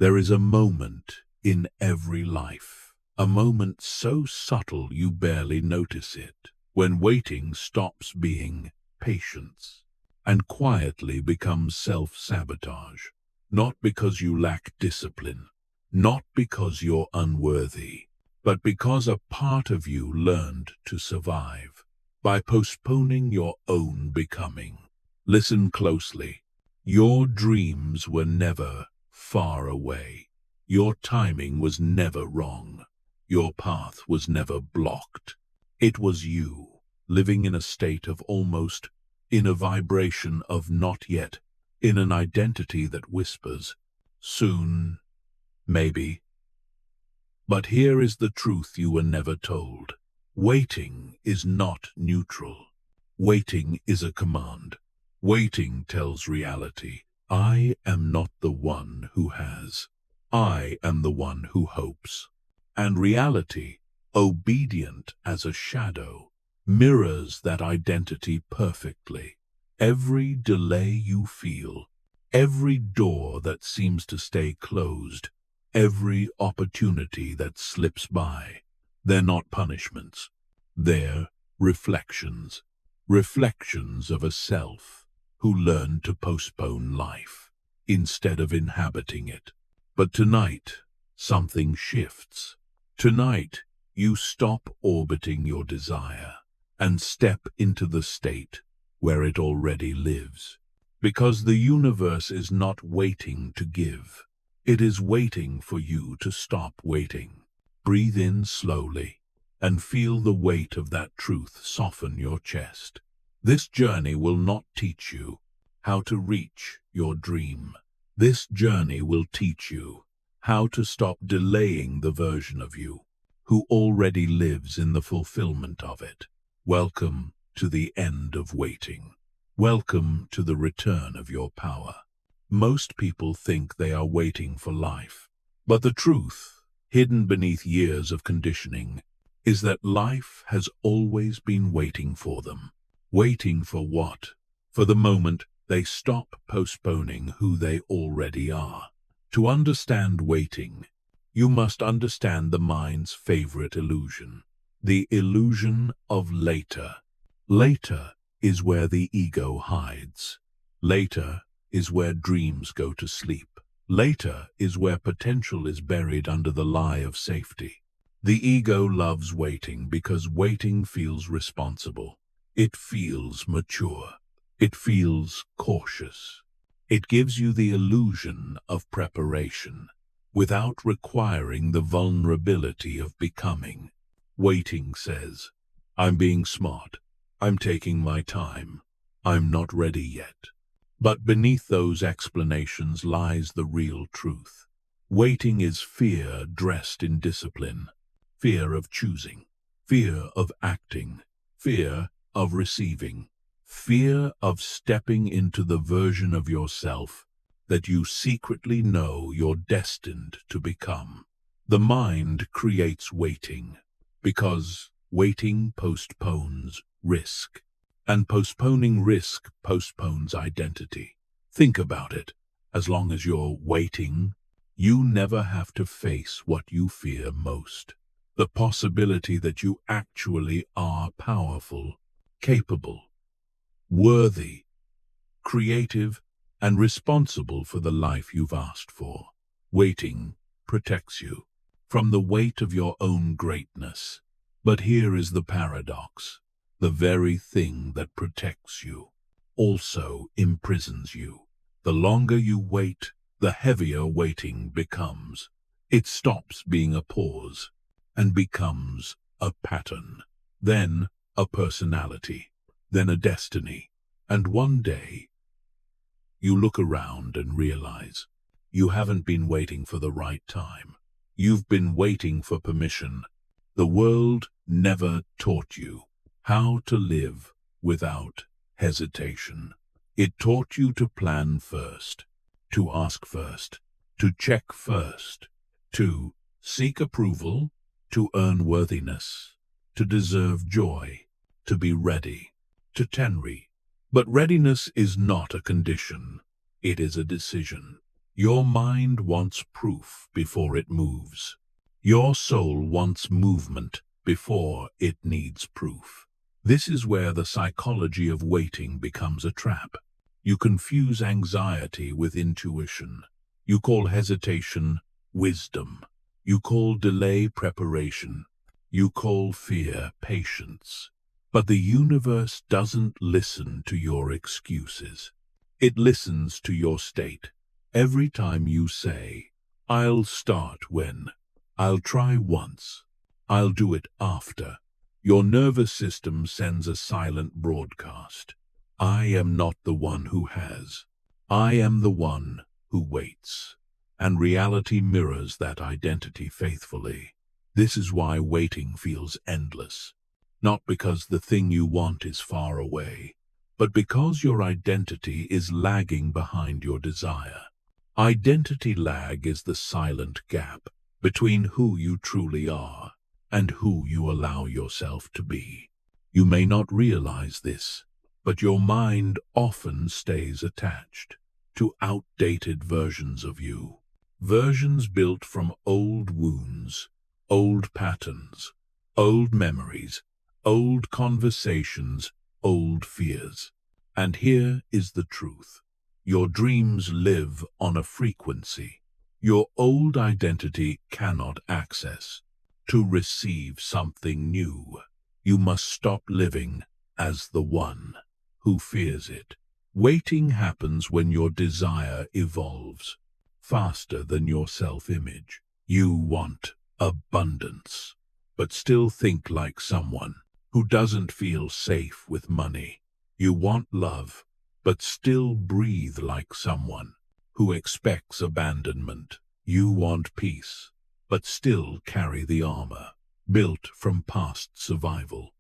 There is a moment in every life, a moment so subtle you barely notice it, when waiting stops being patience and quietly becomes self-sabotage. Not because you lack discipline, not because you're unworthy, but because a part of you learned to survive by postponing your own becoming. Listen closely. Your dreams were never far away. Your timing was never wrong. Your path was never blocked. It was you, living in a state of almost, in a vibration of not yet, in an identity that whispers, soon, maybe. But here is the truth you were never told. Waiting is not neutral. Waiting is a command. Waiting tells reality, I am not the one who has. I am the one who hopes. And reality, obedient as a shadow, mirrors that identity perfectly. Every delay you feel, every door that seems to stay closed, every opportunity that slips by, they're not punishments. They're reflections. Reflections of a self who learned to postpone life instead of inhabiting it. But tonight, something shifts. Tonight, you stop orbiting your desire and step into the state where it already lives. Because the universe is not waiting to give. It is waiting for you to stop waiting. Breathe in slowly and feel the weight of that truth soften your chest. This journey will not teach you how to reach your dream. This journey will teach you how to stop delaying the version of you who already lives in the fulfillment of it. Welcome to the end of waiting. Welcome to the return of your power. Most people think they are waiting for life, but the truth, hidden beneath years of conditioning, is that life has always been waiting for them. Waiting for what? For the moment they stop postponing who they already are. To understand waiting, you must understand the mind's favorite illusion, the illusion of later. Later is where the ego hides. Later is where dreams go to sleep. Later is where potential is buried under the lie of safety. The ego loves waiting because waiting feels responsible. It feels mature. It feels cautious. It gives you the illusion of preparation without requiring the vulnerability of becoming. Waiting says, I'm being smart. I'm taking my time. I'm not ready yet. But beneath those explanations lies the real truth. Waiting is fear dressed in discipline. Fear of choosing. Fear of acting. Fear of receiving. Fear of stepping into the version of yourself that you secretly know you're destined to become. The mind creates waiting because waiting postpones risk, and postponing risk postpones identity. Think about it. As long as you're waiting, you never have to face what you fear most. The possibility that you actually are powerful, capable, worthy, creative, and responsible for the life you've asked for. Waiting protects you from the weight of your own greatness. But here is the paradox. The very thing that protects you also imprisons you. The longer you wait, the heavier waiting becomes. It stops being a pause and becomes a pattern, then a personality, then a destiny. And one day, you look around and realize you haven't been waiting for the right time. You've been waiting for permission. The world never taught you how to live without hesitation. It taught you to plan first, to ask first, to check first, to seek approval, to earn worthiness, to deserve joy, to be ready, to tenry. But readiness is not a condition. It is a decision. Your mind wants proof before it moves. Your soul wants movement before it needs proof. This is where the psychology of waiting becomes a trap. You confuse anxiety with intuition. You call hesitation wisdom. You call delay preparation. You call fear patience. But the universe doesn't listen to your excuses. It listens to your state. Every time you say, "I'll start when," "I'll try once," "I'll do it after," your nervous system sends a silent broadcast. I am not the one who has. I am the one who waits. And reality mirrors that identity faithfully. This is why waiting feels endless. Not because the thing you want is far away, but because your identity is lagging behind your desire. Identity lag is the silent gap between who you truly are and who you allow yourself to be. You may not realize this, but your mind often stays attached to outdated versions of you. Versions built from old wounds, old patterns, old memories, old conversations, old fears. And here is the truth. Your dreams live on a frequency your old identity cannot access. To receive something new, you must stop living as the one who fears it. Waiting happens when your desire evolves faster than your self-image. You want abundance, but still think like someone who doesn't feel safe with money. You want love, but still breathe like someone who expects abandonment. You want peace, but still carry the armor built from past survival.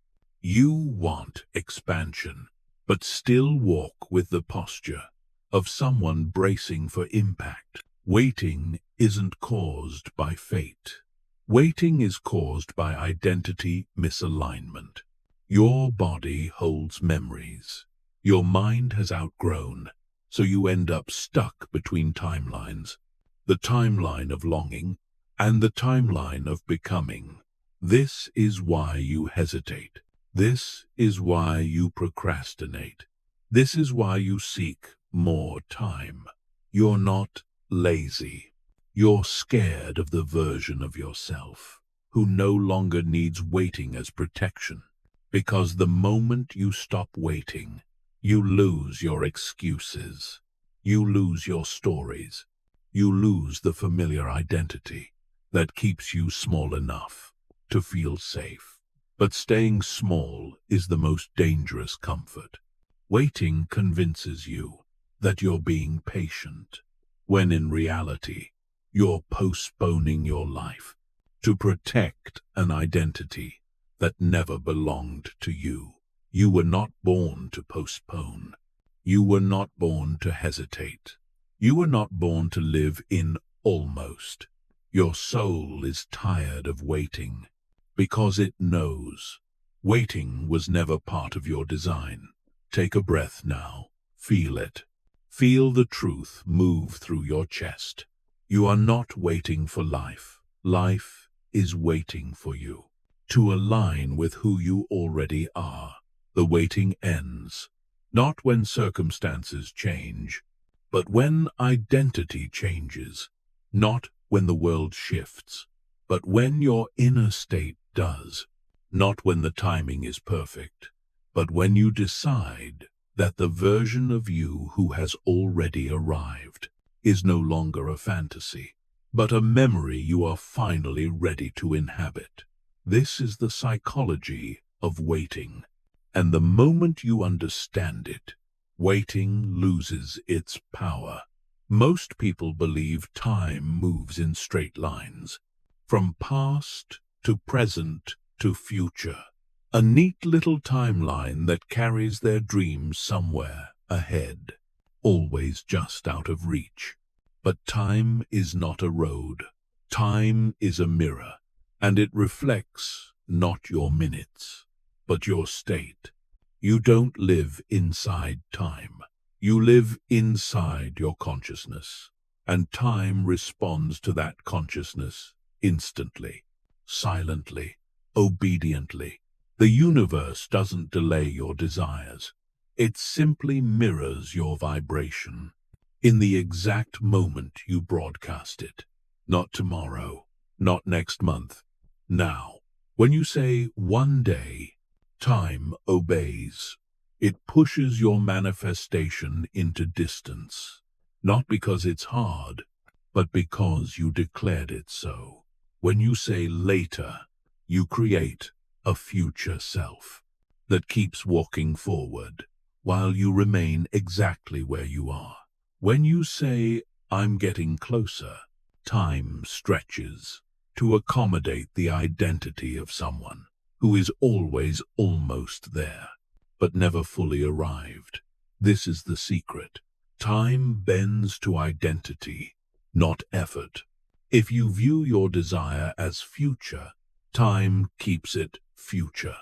You want expansion, but still walk with the posture of someone bracing for impact. Waiting isn't caused by fate. Waiting is caused by identity misalignment. Your body holds memories your mind has outgrown, so you end up stuck between timelines. The timeline of longing and the timeline of becoming. This is why you hesitate. This is why you procrastinate. This is why you seek more time. You're not lazy. You're scared of the version of yourself who no longer needs waiting as protection. Because the moment you stop waiting, you lose your excuses. You lose your stories. You lose the familiar identity that keeps you small enough to feel safe. But staying small is the most dangerous comfort. Waiting convinces you that you're being patient, when in reality, you're postponing your life to protect an identity that never belonged to you. You were not born to postpone. You were not born to hesitate. You were not born to live in almost. Your soul is tired of waiting because it knows waiting was never part of your design. Take a breath now. Feel it. Feel the truth move through your chest. You are not waiting for life. Life is waiting for you to align with who you already are. The waiting ends, not when circumstances change, but when identity changes, not when the world shifts, but when your inner state does, not when the timing is perfect, but when you decide that the version of you who has already arrived is no longer a fantasy, but a memory you are finally ready to inhabit. This is the psychology of waiting. And the moment you understand it, waiting loses its power. Most people believe time moves in straight lines, from past to present to future. A neat little timeline that carries their dreams somewhere ahead, always just out of reach. But time is not a road. Time is a mirror, and it reflects not your minutes, but your state. You don't live inside time. You live inside your consciousness. and time responds to that consciousness instantly, silently, obediently. The universe doesn't delay your desires. It simply mirrors your vibration in the exact moment you broadcast it. Not tomorrow, not next month, now. When you say one day, time obeys. It pushes your manifestation into distance, not because it's hard, but because you declared it so. When you say later, you create a future self that keeps walking forward while you remain exactly where you are. When you say, I'm getting closer, time stretches to accommodate the identity of someone who is always almost there, but never fully arrived. This is the secret. Time bends to identity, not effort. If you view your desire as future, time keeps it future.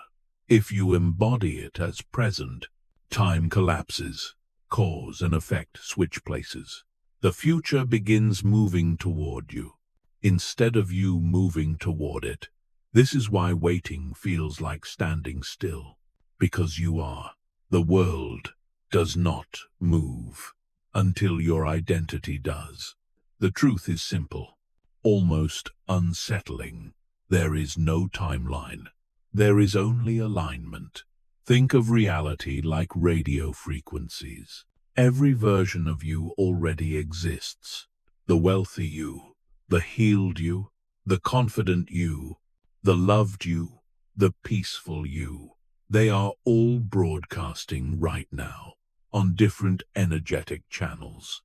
If you embody it as present, time collapses. Cause and effect switch places. The future begins moving toward you, instead of you moving toward it. This is why waiting feels like standing still, because you are. The world does not move until your identity does. The truth is simple, almost unsettling. There is no timeline. There is only alignment. Think of reality like radio frequencies. Every version of you already exists. The wealthy you, the healed you, the confident you, the loved you, the peaceful you. They are all broadcasting right now on different energetic channels.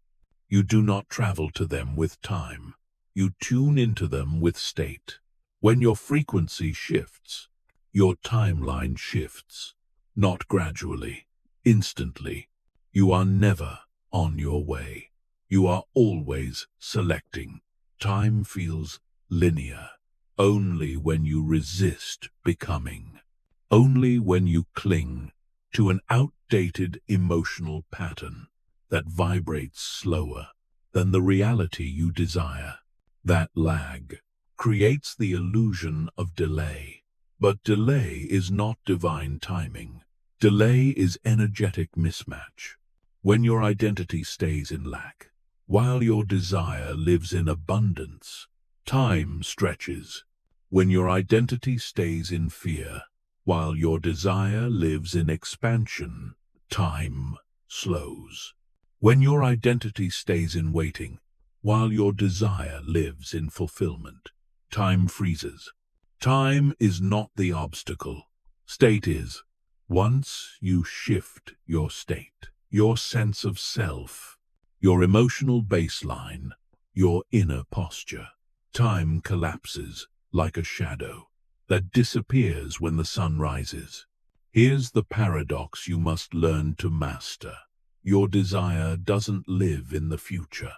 You do not travel to them with time. You tune into them with state. When your frequency shifts, your timeline shifts. Not gradually, instantly. You are never on your way. You are always selecting. Time feels linear only when you resist becoming. Only when you cling to an outdated emotional pattern that vibrates slower than the reality you desire. That lag creates the illusion of delay. But delay is not divine timing. Delay is energetic mismatch. When your identity stays in lack, while your desire lives in abundance, time stretches. When your identity stays in fear, while your desire lives in expansion, time slows. When your identity stays in waiting, while your desire lives in fulfillment, time freezes. Time is not the obstacle. State is. Once you shift your state, your sense of self, your emotional baseline, your inner posture, time collapses like a shadow that disappears when the sun rises. Here's the paradox you must learn to master. Your desire doesn't live in the future.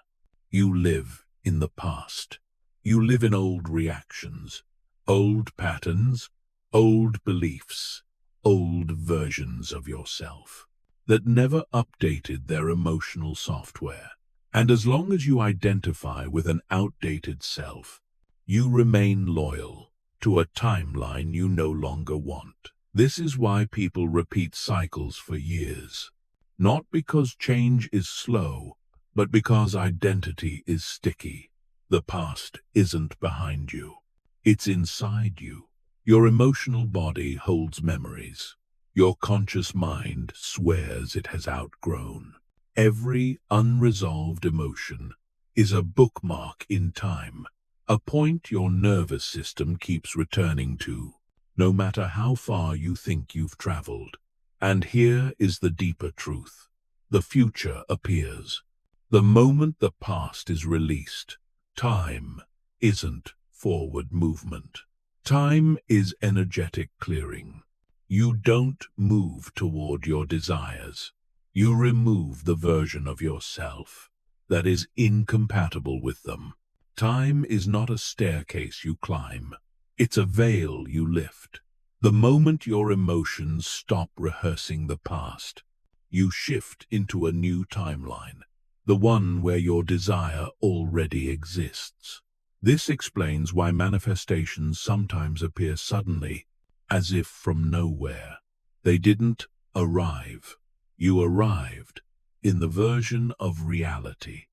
You live in the past. You live in old reactions, old patterns, old beliefs, old versions of yourself that never updated their emotional software. And as long as you identify with an outdated self, you remain loyal to a timeline you no longer want. This is why people repeat cycles for years. Not because change is slow, but because identity is sticky. The past isn't behind you. It's inside you. Your emotional body holds memories. Your conscious mind swears it has outgrown. Every unresolved emotion is a bookmark in time, a point your nervous system keeps returning to, no matter how far you think you've traveled. And here is the deeper truth. The future appears. The moment the past is released, time isn't forward movement. Time is energetic clearing. You don't move toward your desires. You remove the version of yourself that is incompatible with them. Time is not a staircase you climb. It's a veil you lift. The moment your emotions stop rehearsing the past, you shift into a new timeline. the one where your desire already exists. This explains why manifestations sometimes appear suddenly, as if from nowhere. They didn't arrive. You arrived in the version of reality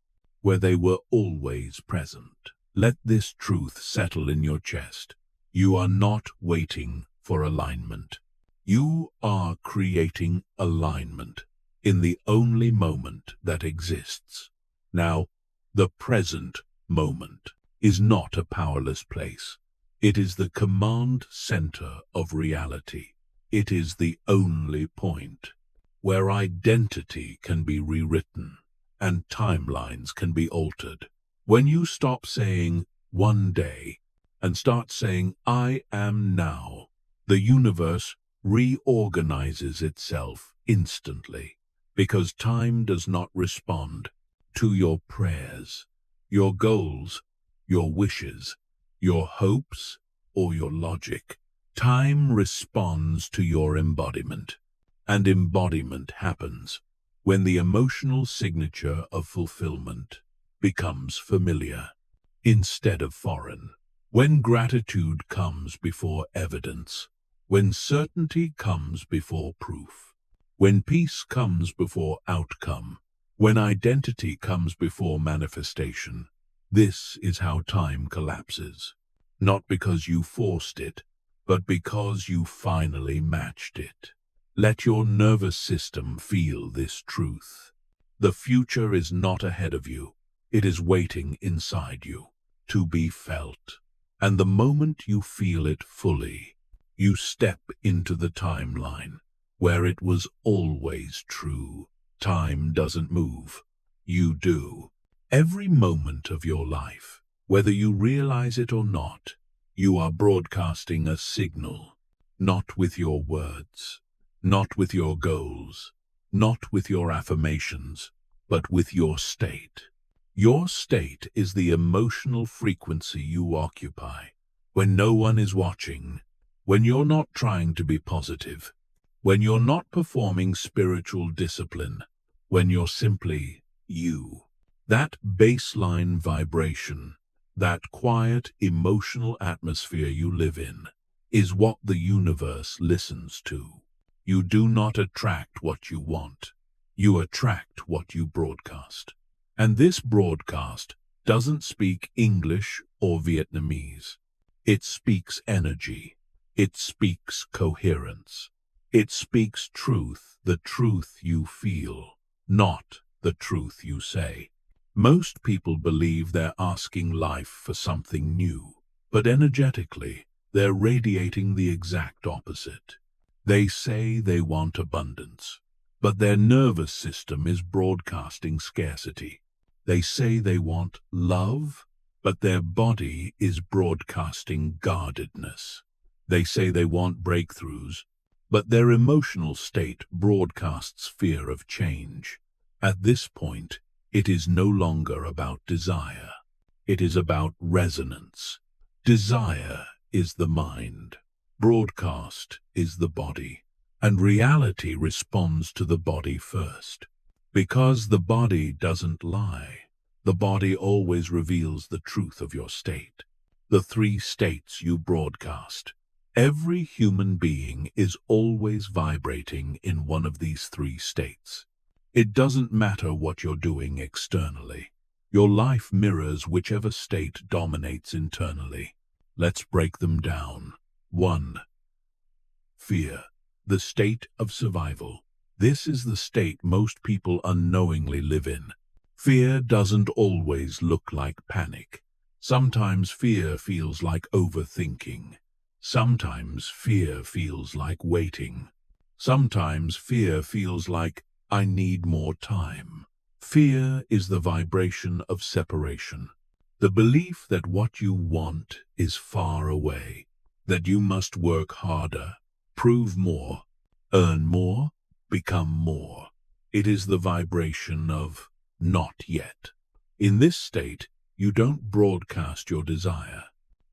where they were always present. Let this truth settle in your chest. You are not waiting for alignment. You are creating alignment in the only moment that exists. Now, the present moment is not a powerless place. It is the command center of reality. It is the only point where identity can be rewritten and timelines can be altered. When you stop saying one day and start saying I am now, the universe reorganizes itself instantly, because time does not respond to your prayers, your goals, your wishes, your hopes, or your logic. Time responds to your embodiment, and embodiment happens when the emotional signature of fulfillment becomes familiar instead of foreign. When gratitude comes before evidence, when certainty comes before proof, when peace comes before outcome, when identity comes before manifestation, this is how time collapses. Not because you forced it, but because you finally matched it. Let your nervous system feel this truth. The future is not ahead of you. It is waiting inside you to be felt. And the moment you feel it fully, you step into the timeline where it was always true. Time doesn't move. You do. Every moment of your life, whether you realize it or not, you are broadcasting a signal, not with your words, not with your goals, not with your affirmations, but with your state. Your state is the emotional frequency you occupy when no one is watching, when you're not trying to be positive, when you're not performing spiritual discipline, when you're simply you. That baseline vibration, that quiet emotional atmosphere you live in, is what the universe listens to. You do not attract what you want. You attract what you broadcast. And this broadcast doesn't speak English or Vietnamese. It speaks energy. It speaks coherence. It speaks truth, the truth you feel, not the truth you say. Most people believe they're asking life for something new, but energetically, they're radiating the exact opposite. They say they want abundance, but their nervous system is broadcasting scarcity. They say they want love, but their body is broadcasting guardedness. They say they want breakthroughs, but their emotional state broadcasts fear of change. At this point, it is no longer about desire. It is about resonance. Desire is the mind. Broadcast is the body. And reality responds to the body first. Because the body doesn't lie. The body always reveals the truth of your state. The 3 states you broadcast. Every human being is always vibrating in one of these 3 states. It doesn't matter what you're doing externally. Your life mirrors whichever state dominates internally. Let's break them down. 1. Fear, the state of survival. This is the state most people unknowingly live in. Fear doesn't always look like panic. Sometimes fear feels like overthinking. Sometimes fear feels like waiting. Sometimes fear feels like I need more time. Fear is the vibration of separation. The belief that what you want is far away, that you must work harder, prove more, earn more, become more. It is the vibration of not yet. In this state, you don't broadcast your desire.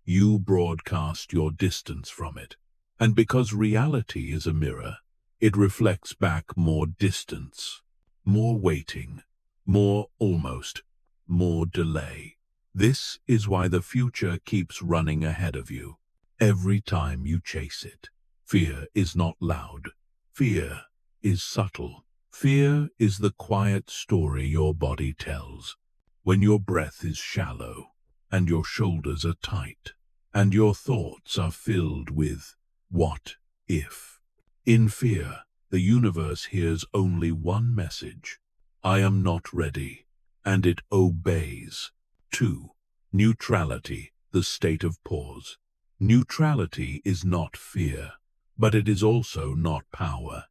You broadcast your distance from it. And because reality is a mirror, it reflects back more distance, more waiting, more almost, more delay. This is why the future keeps running ahead of you. Every time you chase it, fear is not loud. Fear is subtle. Fear is the quiet story your body tells. When your breath is shallow, and your shoulders are tight, and your thoughts are filled with what if. In fear, the universe hears only one message: I am not ready, and it obeys. 2. Neutrality, the state of pause. Neutrality is not fear, but it is also not power.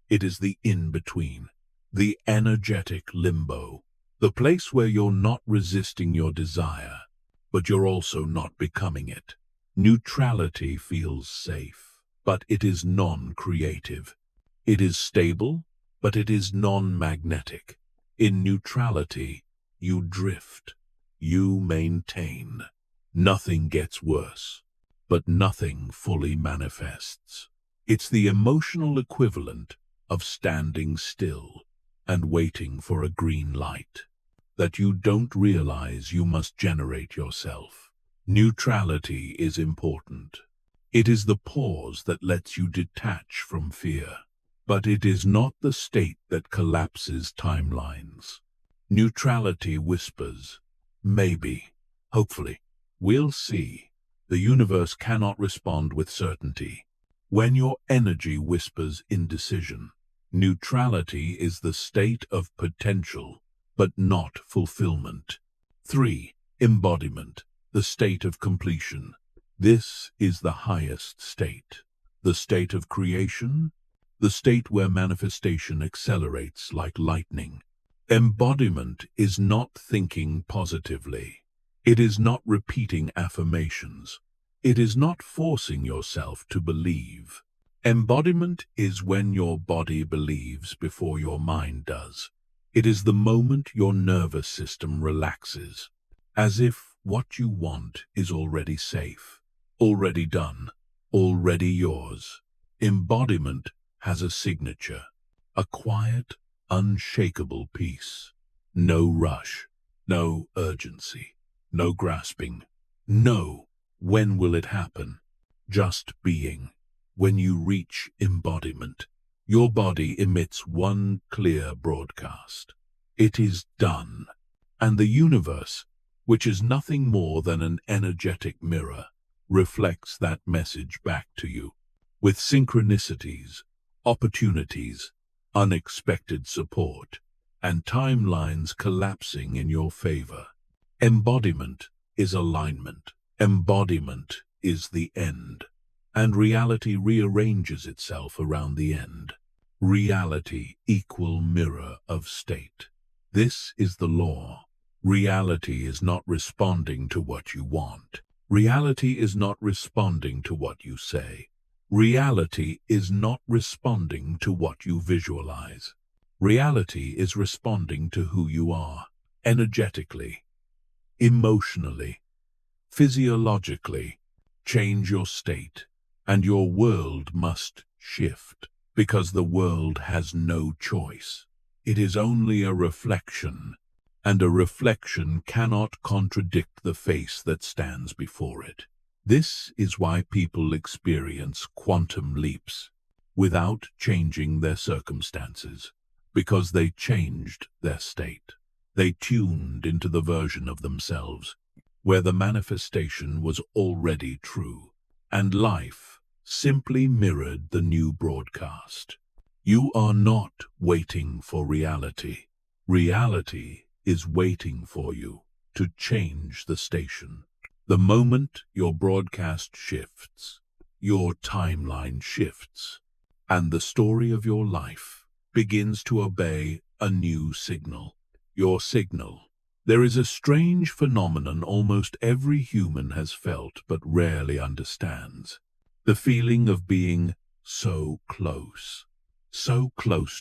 It is the in-between, the energetic limbo, the place where you're not resisting your desire, but you're also not becoming it. Neutrality feels safe, but it is non-creative. It is stable, but it is non-magnetic. In neutrality, you drift, you maintain. Nothing gets worse, but nothing fully manifests. It's the emotional equivalent of standing still and waiting for a green light that you don't realize you must generate yourself. Neutrality is important. It is the pause that lets you detach from fear, but it is not the state that collapses timelines. Neutrality whispers, maybe, hopefully, we'll see. The universe cannot respond with certainty. When your energy whispers indecision, neutrality is the state of potential, but not fulfillment. 3. Embodiment, the state of completion. This is the highest state, the state of creation, the state where manifestation accelerates like lightning. Embodiment is not thinking positively. It is not repeating affirmations. It is not forcing yourself to believe. Embodiment is when your body believes before your mind does. It is the moment your nervous system relaxes, as if what you want is already safe, already done, already yours. Embodiment has a signature, a quiet, unshakable peace. No rush, no urgency, no grasping, no when will it happen, just being. When you reach embodiment, your body emits one clear broadcast. It is done. And the universe, which is nothing more than an energetic mirror, reflects that message back to you with synchronicities, opportunities, unexpected support, and timelines collapsing in your favor. Embodiment is alignment. Embodiment is the end, and reality rearranges itself around the end. Reality equal mirror of state. This is the law. Reality is not responding to what you want. Reality is not responding to what you say. Reality is not responding to what you visualize. Reality is responding to who you are, energetically, emotionally, physiologically. Change your state, and your world must shift, because the world has no choice. It is only a reflection, and a reflection cannot contradict the face that stands before it. This is why people experience quantum leaps without changing their circumstances, because they changed their state. They tuned into the version of themselves where the manifestation was already true, and life simply mirrored the new broadcast. You are not waiting for reality. Reality is waiting for you to change the station. The moment your broadcast shifts, your timeline shifts, and the story of your life begins to obey a new signal. Your signal. There is a strange phenomenon almost every human has felt but rarely understands. The feeling of being so close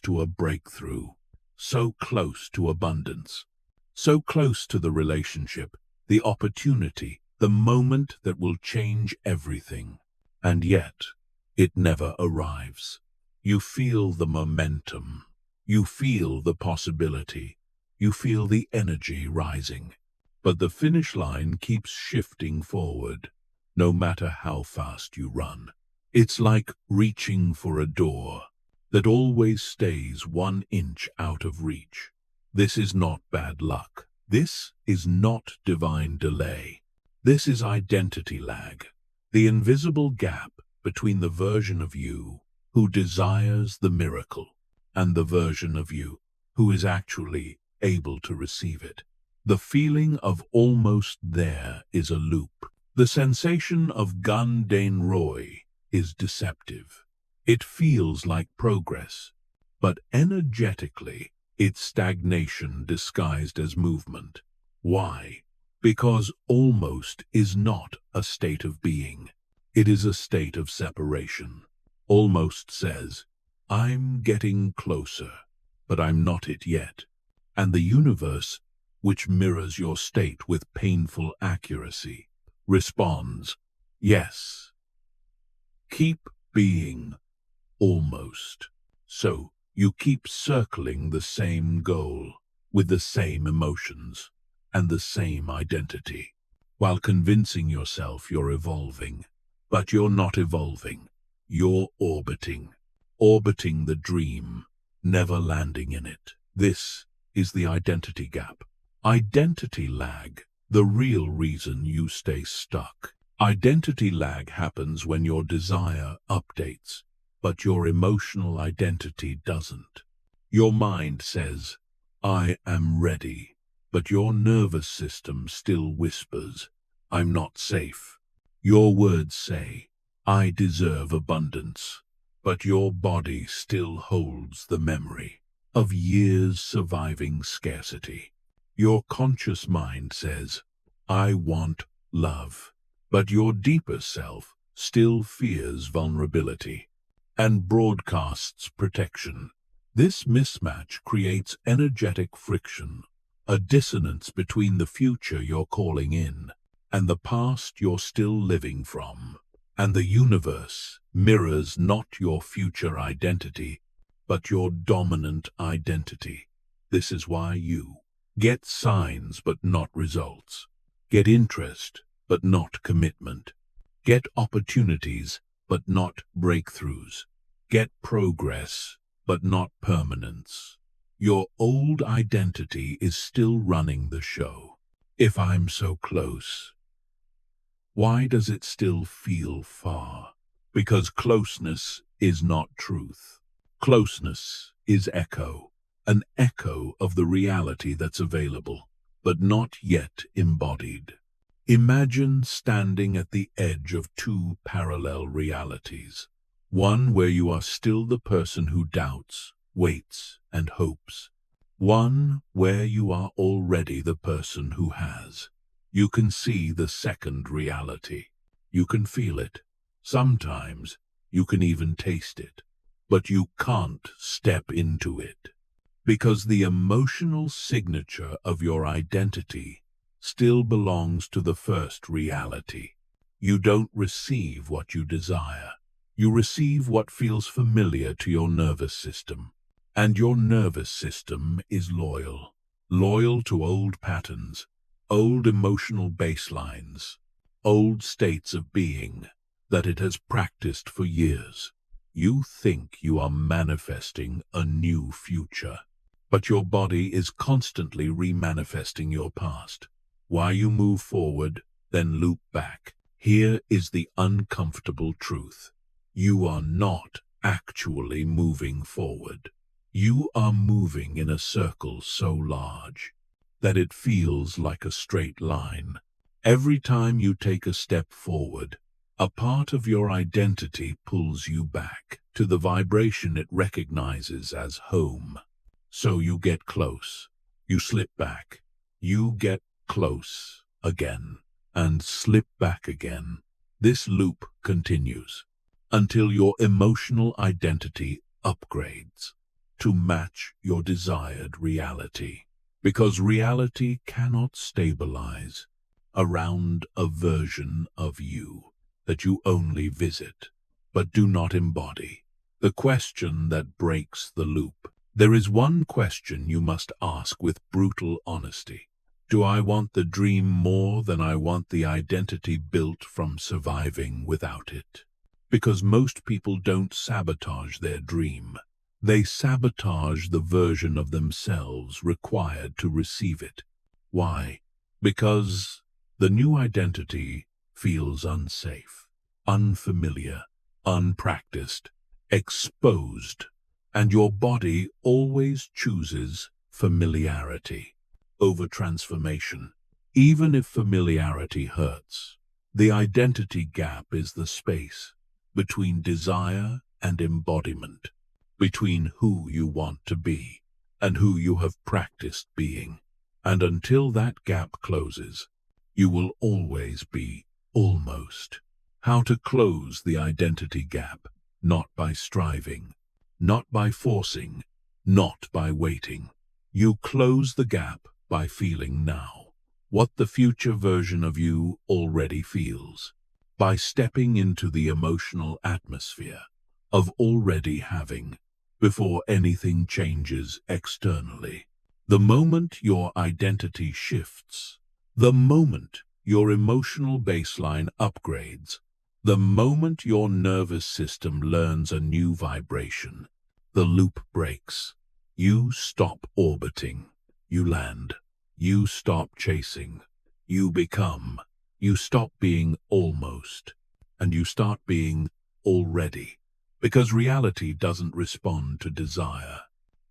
to a breakthrough, so close to abundance, so close to the relationship, the opportunity, the moment that will change everything. And yet, it never arrives. You feel the momentum. You feel the possibility. You feel the energy rising, but the finish line keeps shifting forward, no matter how fast you run. It's like reaching for a door that always stays 1 inch out of reach. This is not bad luck. This is not divine delay. This is identity lag, the invisible gap between the version of you who desires the miracle and the version of you who is actually able to receive it. The feeling of almost there is a loop. The sensation of Gun Dane Roy is deceptive. It feels like progress, but energetically, it's stagnation disguised as movement. Why? Because almost is not a state of being. It is a state of separation. Almost says, I'm getting closer, but I'm not it yet. And the universe, which mirrors your state with painful accuracy, responds, yes. Keep being almost. So you keep circling the same goal with the same emotions and the same identity, while convincing yourself you're evolving. But you're not evolving. You're orbiting. Orbiting the dream, never landing in it. This is the identity gap. Identity lag, the real reason you stay stuck. Identity lag happens when your desire updates, but your emotional identity doesn't. Your mind says, I am ready, but your nervous system still whispers, I'm not safe. Your words say, I deserve abundance, but your body still holds the memory of years surviving scarcity. Your conscious mind says, I want love, but your deeper self still fears vulnerability and broadcasts protection. This mismatch creates energetic friction, a dissonance between the future you're calling in and the past you're still living from. And the universe mirrors not your future identity, but your dominant identity. This is why you get signs but not results, get interest but not commitment, get opportunities but not breakthroughs, get progress but not permanence. Your old identity is still running the show. If I'm so close, why does it still feel far? Because closeness is not truth. Closeness is echo, an echo of the reality that's available, but not yet embodied. Imagine standing at the edge of two parallel realities. One where you are still the person who doubts, waits, and hopes. One where you are already the person who has. You can see the second reality. You can feel it. Sometimes you can even taste it. But you can't step into it. Because the emotional signature of your identity still belongs to the first reality. You don't receive what you desire. You receive what feels familiar to your nervous system. And your nervous system is loyal. Loyal to old patterns, old emotional baselines, old states of being that it has practiced for years. You think you are manifesting a new future, but your body is constantly remanifesting your past. Why you move forward, then loop back. Here is the uncomfortable truth. You are not actually moving forward. You are moving in a circle so large that it feels like a straight line. Every time you take a step forward, a part of your identity pulls you back to the vibration it recognizes as home. So you get close, you slip back, you get close again, and slip back again. This loop continues until your emotional identity upgrades to match your desired reality. Because reality cannot stabilize around a version of you that you only visit, but do not embody. The question that breaks the loop. There is one question you must ask with brutal honesty. Do I want the dream more than I want the identity built from surviving without it? Because most people don't sabotage their dream. They sabotage the version of themselves required to receive it. Why? Because the new identity feels unsafe, unfamiliar, unpracticed, exposed, and your body always chooses familiarity over transformation, even if familiarity hurts. The identity gap is the space between desire and embodiment, between who you want to be and who you have practiced being. And until that gap closes, you will always be almost. How to close the identity gap? Not by striving, not by forcing, not by waiting. You close the gap by feeling now what the future version of you already feels, by stepping into the emotional atmosphere of already having before anything changes externally. The moment your identity shifts, the moment your emotional baseline upgrades, the moment your nervous system learns a new vibration, the loop breaks. You stop orbiting. You land. You stop chasing. You become. You stop being almost, and you start being already. Because reality doesn't respond to desire.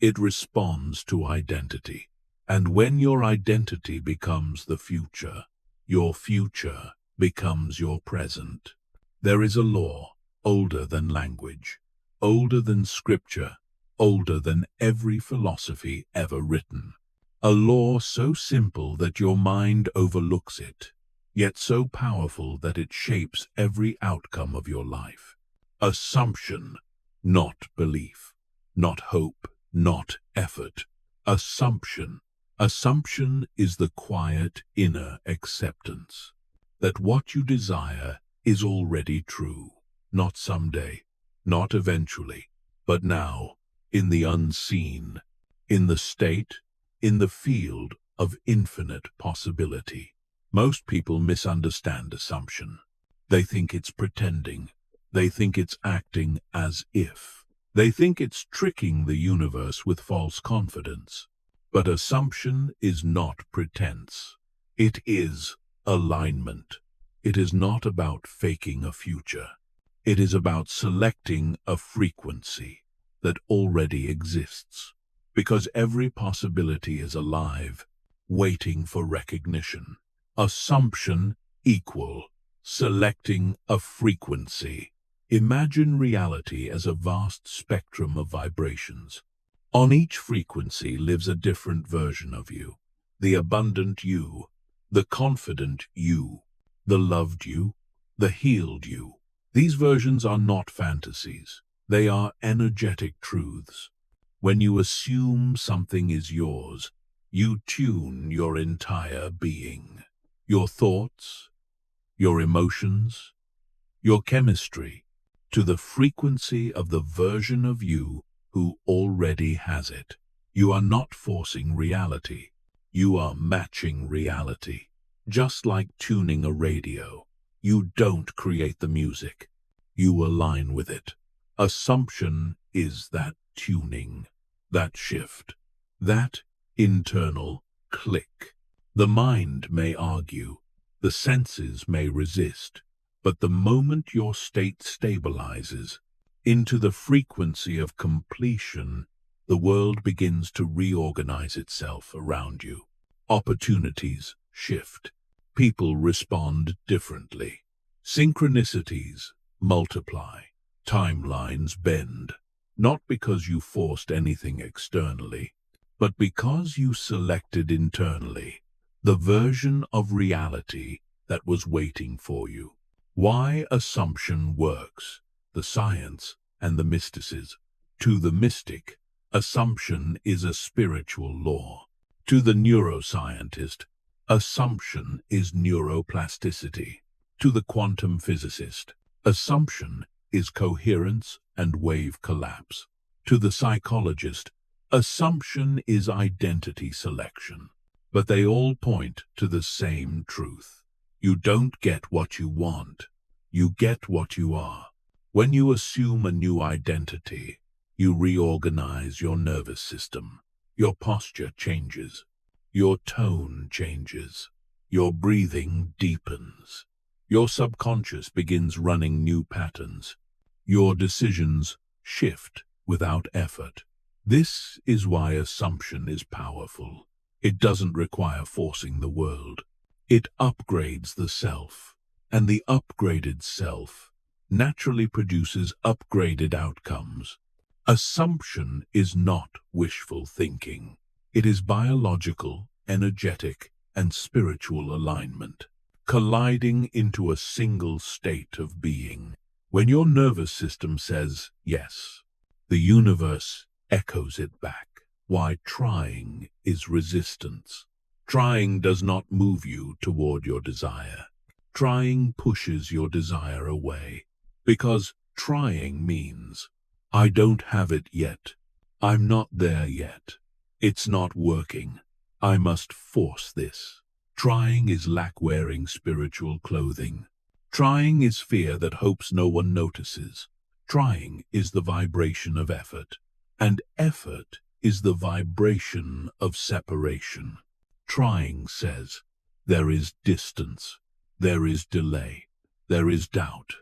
It responds to identity. And when your identity becomes the future, your future becomes your present. There is a law older than language, older than scripture, older than every philosophy ever written. A law so simple that your mind overlooks it, yet so powerful that it shapes every outcome of your life. Assumption, not belief, not hope, not effort. Assumption. Assumption is the quiet inner acceptance that what you desire is already true, not someday, not eventually, but now, in the unseen, in the state, in the field of infinite possibility. Most people misunderstand assumption. They think it's pretending. They think it's acting as if. They think it's tricking the universe with false confidence. But assumption is not pretense. It is alignment. It is not about faking a future. It is about selecting a frequency that already exists. Because every possibility is alive, waiting for recognition. Assumption equal selecting a frequency. Imagine reality as a vast spectrum of vibrations. On each frequency lives a different version of you. The abundant you, the confident you, the loved you, the healed you. These versions are not fantasies. They are energetic truths. When you assume something is yours, you tune your entire being. Your thoughts, your emotions, your chemistry, to the frequency of the version of you who already has it. You are not forcing reality. You are matching reality. Just like tuning a radio, you don't create the music. You align with it. Assumption is that tuning, that shift, that internal click. The mind may argue, the senses may resist, but the moment your state stabilizes into the frequency of completion, the world begins to reorganize itself around you. Opportunities shift. People respond differently. Synchronicities multiply. Timelines bend. Not because you forced anything externally, but because you selected internally the version of reality that was waiting for you. Why assumption works, the science and the mysticism. To the mystic, assumption is a spiritual law. To the neuroscientist, assumption is neuroplasticity. To the quantum physicist, assumption is coherence and wave collapse. To the psychologist, Assumption is identity selection, but they all point to the same truth. You don't get what you want, you get what you are. When you assume a new identity, you reorganize your nervous system. Your posture changes, your tone changes, your breathing deepens. Your subconscious begins running new patterns. Your decisions shift without effort. This is why assumption is powerful. It doesn't require forcing the world. It upgrades the self, and the upgraded self naturally produces upgraded outcomes. Assumption is not wishful thinking. It is biological, energetic, and spiritual alignment, colliding into a single state of being. When your nervous system says yes, the universe echoes it back. Why trying is resistance. Trying does not move you toward your desire. Trying pushes your desire away, because trying means, I don't have it yet. I'm not there yet. It's not working. I must force this. Trying is lack-wearing spiritual clothing. Trying is fear that hopes no one notices. Trying is the vibration of effort, and effort is the vibration of separation. Trying says, there is distance, there is delay, there is doubt,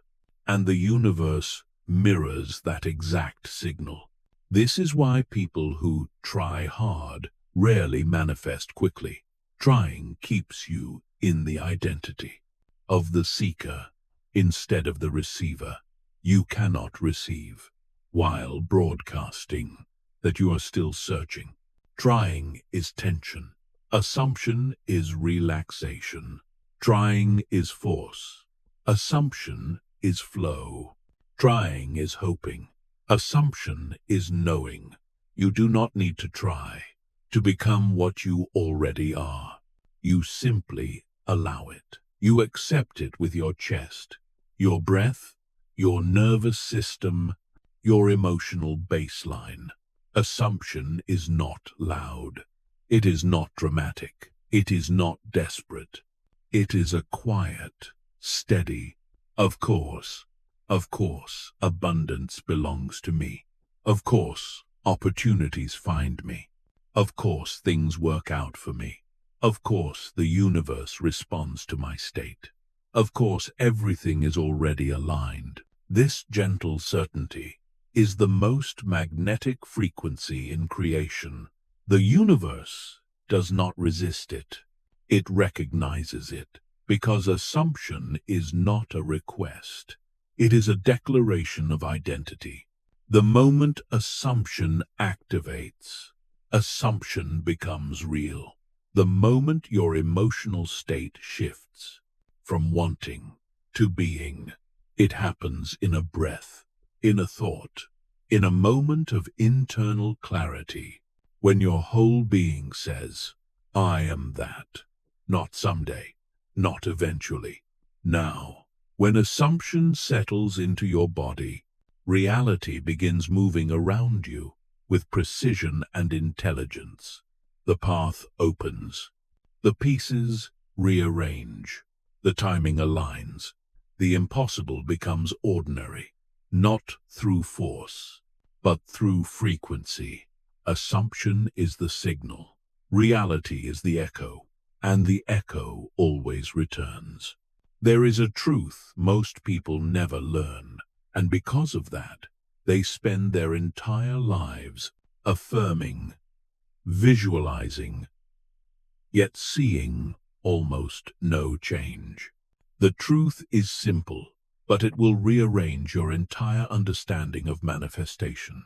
and the universe mirrors that exact signal. This is why people who try hard rarely manifest quickly. Trying keeps you in the identity of the seeker instead of the receiver. You cannot receive while broadcasting that you are still searching. Trying is tension. Assumption is relaxation. Trying is force. Assumption is flow. Trying is hoping. Assumption is knowing. You do not need to try to become what you already are. You simply allow it. You accept it with your chest, your breath, your nervous system, your emotional baseline. Assumption is not loud. It is not dramatic. It is not desperate. It is a quiet, steady, of course, abundance belongs to me. Of course, opportunities find me. Of course, things work out for me. Of course, the universe responds to my state. Of course, everything is already aligned. This gentle certainty is the most magnetic frequency in creation. The universe does not resist it. It recognizes it, because assumption is not a request. It is a declaration of identity. The moment assumption activates, assumption becomes real. The moment your emotional state shifts from wanting to being, it happens in a breath, in a thought, in a moment of internal clarity, when your whole being says, I am that, not someday, not eventually, now. When assumption settles into your body, reality begins moving around you with precision and intelligence. The path opens. The pieces rearrange. The timing aligns. The impossible becomes ordinary, not through force, but through frequency. Assumption is the signal. Reality is the echo, and the echo always returns. There is a truth most people never learn, and because of that, they spend their entire lives affirming, visualizing, yet seeing almost no change. The truth is simple, but it will rearrange your entire understanding of manifestation.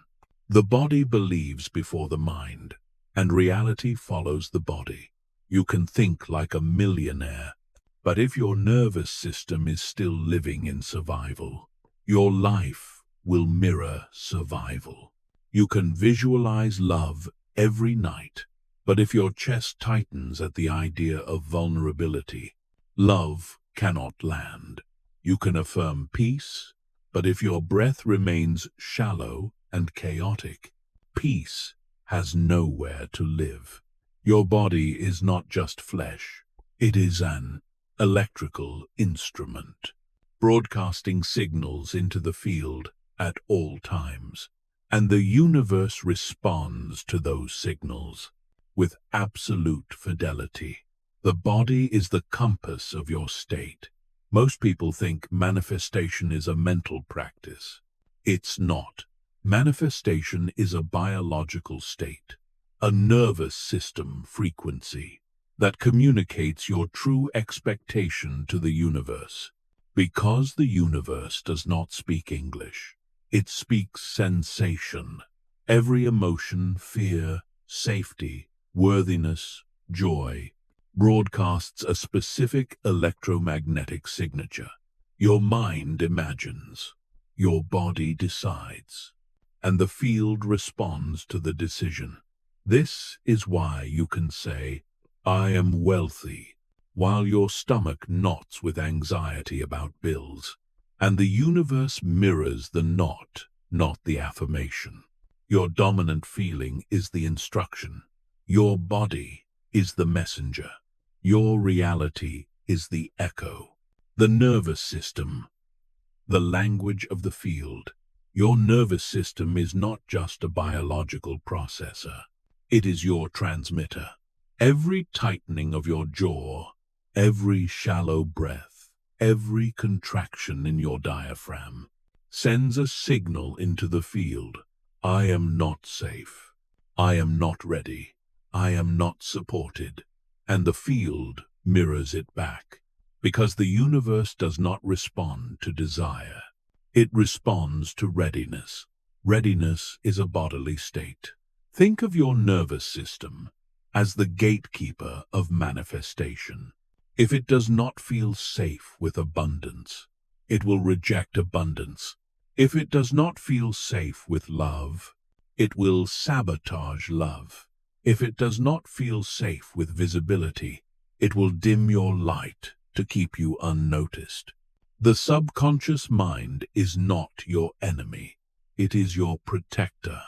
The body believes before the mind, and reality follows the body. You can think like a millionaire, but if your nervous system is still living in survival, your life will mirror survival. You can visualize love every night, but if your chest tightens at the idea of vulnerability, love cannot land. You can affirm peace, but if your breath remains shallow and chaotic, peace has nowhere to live. Your body is not just flesh. It is an electrical instrument, broadcasting signals into the field at all times, and the universe responds to those signals with absolute fidelity. The body is the compass of your state. Most people think manifestation is a mental practice. It's not. Manifestation is a biological state, a nervous system frequency that communicates your true expectation to the universe. Because the universe does not speak English, it speaks sensation. Every emotion, fear, safety, worthiness, joy, broadcasts a specific electromagnetic signature. Your mind imagines, your body decides, and the field responds to the decision. This is why you can say, "I am wealthy," while your stomach knots with anxiety about bills, and the universe mirrors the knot, not the affirmation. Your dominant feeling is the instruction. Your body is the messenger. Your reality is the echo. The nervous system, the language of the field. Your nervous system is not just a biological processor. It is your transmitter. Every tightening of your jaw, every shallow breath, every contraction in your diaphragm sends a signal into the field. I am not safe. I am not ready. I am not supported. And the field mirrors it back, because the universe does not respond to desire. It responds to readiness. Readiness is a bodily state. Think of your nervous system as the gatekeeper of manifestation. If it does not feel safe with abundance, it will reject abundance. If it does not feel safe with love, it will sabotage love. If it does not feel safe with visibility, it will dim your light to keep you unnoticed. The subconscious mind is not your enemy. It is your protector,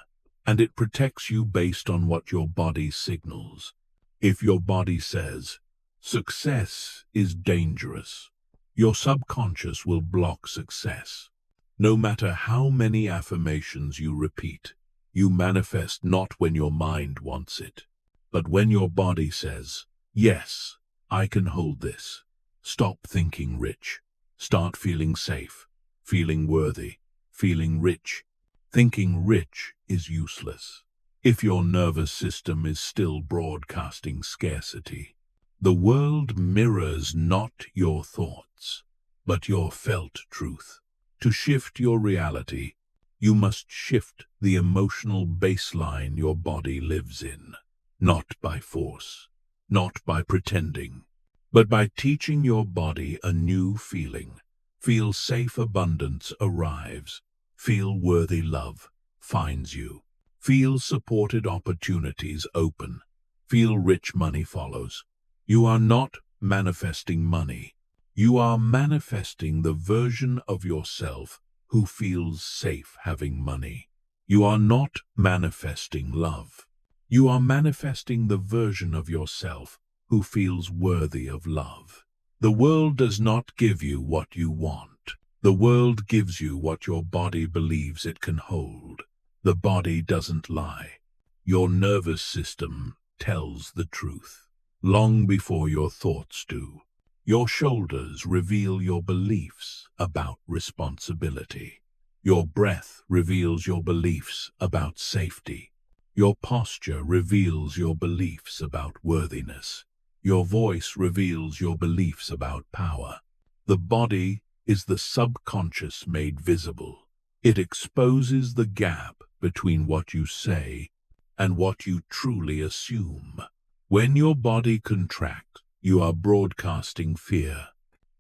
and it protects you based on what your body signals. If your body says, "Success is dangerous," your subconscious will block success. No matter how many affirmations you repeat, you manifest not when your mind wants it, but when your body says, "Yes, I can hold this." Stop thinking rich. Start feeling safe, feeling worthy, feeling rich. Thinking rich is useless if your nervous system is still broadcasting scarcity. The world mirrors not your thoughts, but your felt truth. To shift your reality, you must shift the emotional baseline your body lives in, not by force, not by pretending, but by teaching your body a new feeling. Feel safe abundance arrives. Feel worthy love finds you. Feel supported opportunities open. Feel rich money follows. You are not manifesting money. You are manifesting the version of yourself who feels safe having money. You are not manifesting love. You are manifesting the version of yourself who feels worthy of love. The world does not give you what you want. The world gives you what your body believes it can hold. The body doesn't lie. Your nervous system tells the truth, long before your thoughts do. Your shoulders reveal your beliefs about responsibility. Your breath reveals your beliefs about safety. Your posture reveals your beliefs about worthiness. Your voice reveals your beliefs about power. The body is the subconscious made visible. It exposes the gap between what you say and what you truly assume. When your body contracts, you are broadcasting fear.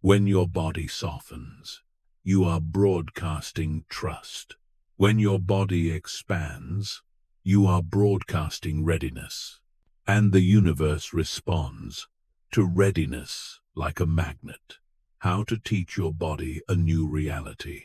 When your body softens, you are broadcasting trust. When your body expands, you are broadcasting readiness. And the universe responds to readiness like a magnet. How to teach your body a new reality.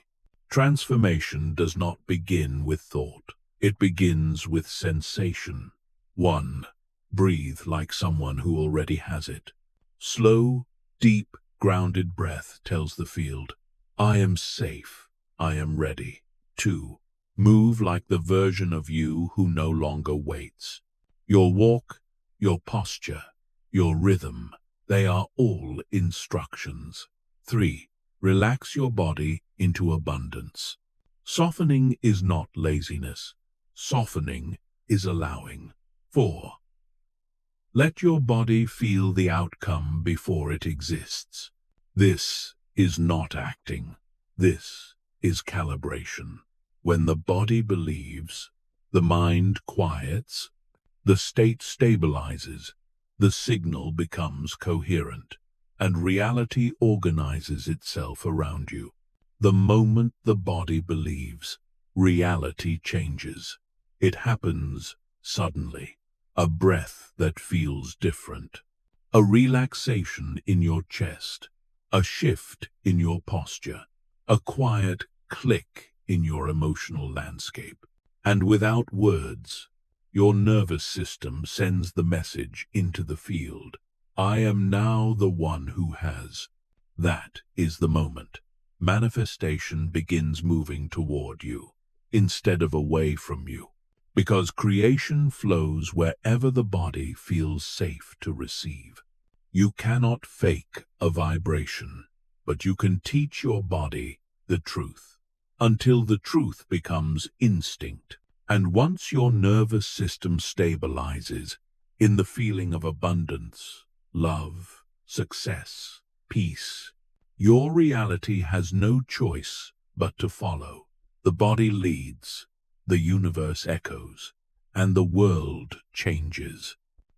Transformation does not begin with thought. It begins with sensation. 1. Breathe like someone who already has it. Slow, deep, grounded breath tells the field, I am safe, I am ready. 2. Move like the version of you who no longer waits. Your walk, your posture, your rhythm, they are all instructions. 3. Relax your body into abundance. Softening is not laziness. Softening is allowing. 4. Let your body feel the outcome before it exists. This is not acting. This is calibration. When the body believes, the mind quiets, the state stabilizes, the signal becomes coherent, and reality organizes itself around you. The moment the body believes, reality changes. It happens suddenly. A breath that feels different. A relaxation in your chest. A shift in your posture. A quiet click in your emotional landscape. And without words, your nervous system sends the message into the field. I am now the one who has. That is the moment. Manifestation begins moving toward you, instead of away from you. Because creation flows wherever the body feels safe to receive. You cannot fake a vibration, but you can teach your body the truth, until the truth becomes instinct. And once your nervous system stabilizes in the feeling of abundance, love, success, peace, your reality has no choice but to follow. The body leads, the universe echoes, and the world changes.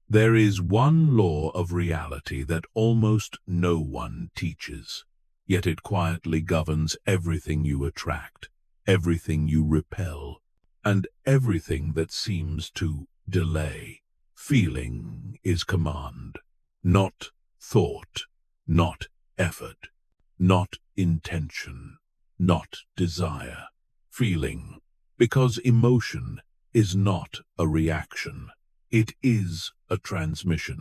There is one law of reality that almost no one teaches, yet it quietly governs everything you attract, everything you repel, and everything that seems to delay. Feeling is command, not thought, not effort, not intention, not desire. Feeling, because emotion is not a reaction. It is a transmission.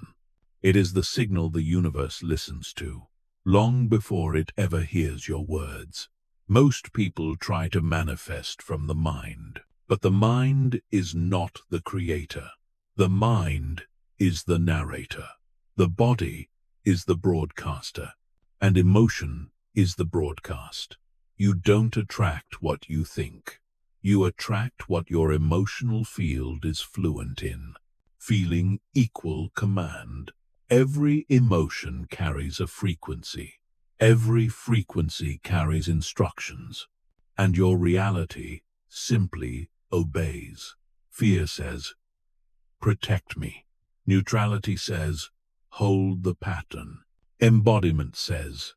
It is the signal the universe listens to, long before it ever hears your words. Most people try to manifest from the mind, but the mind is not the creator. The mind is the narrator. The body is the broadcaster, and emotion is the broadcast. You don't attract what you think. You attract what your emotional field is fluent in. Feeling equal command. Every emotion carries a frequency. Every frequency carries instructions. And your reality simply obeys. Fear says, protect me. Neutrality says, hold the pattern. Embodiment says,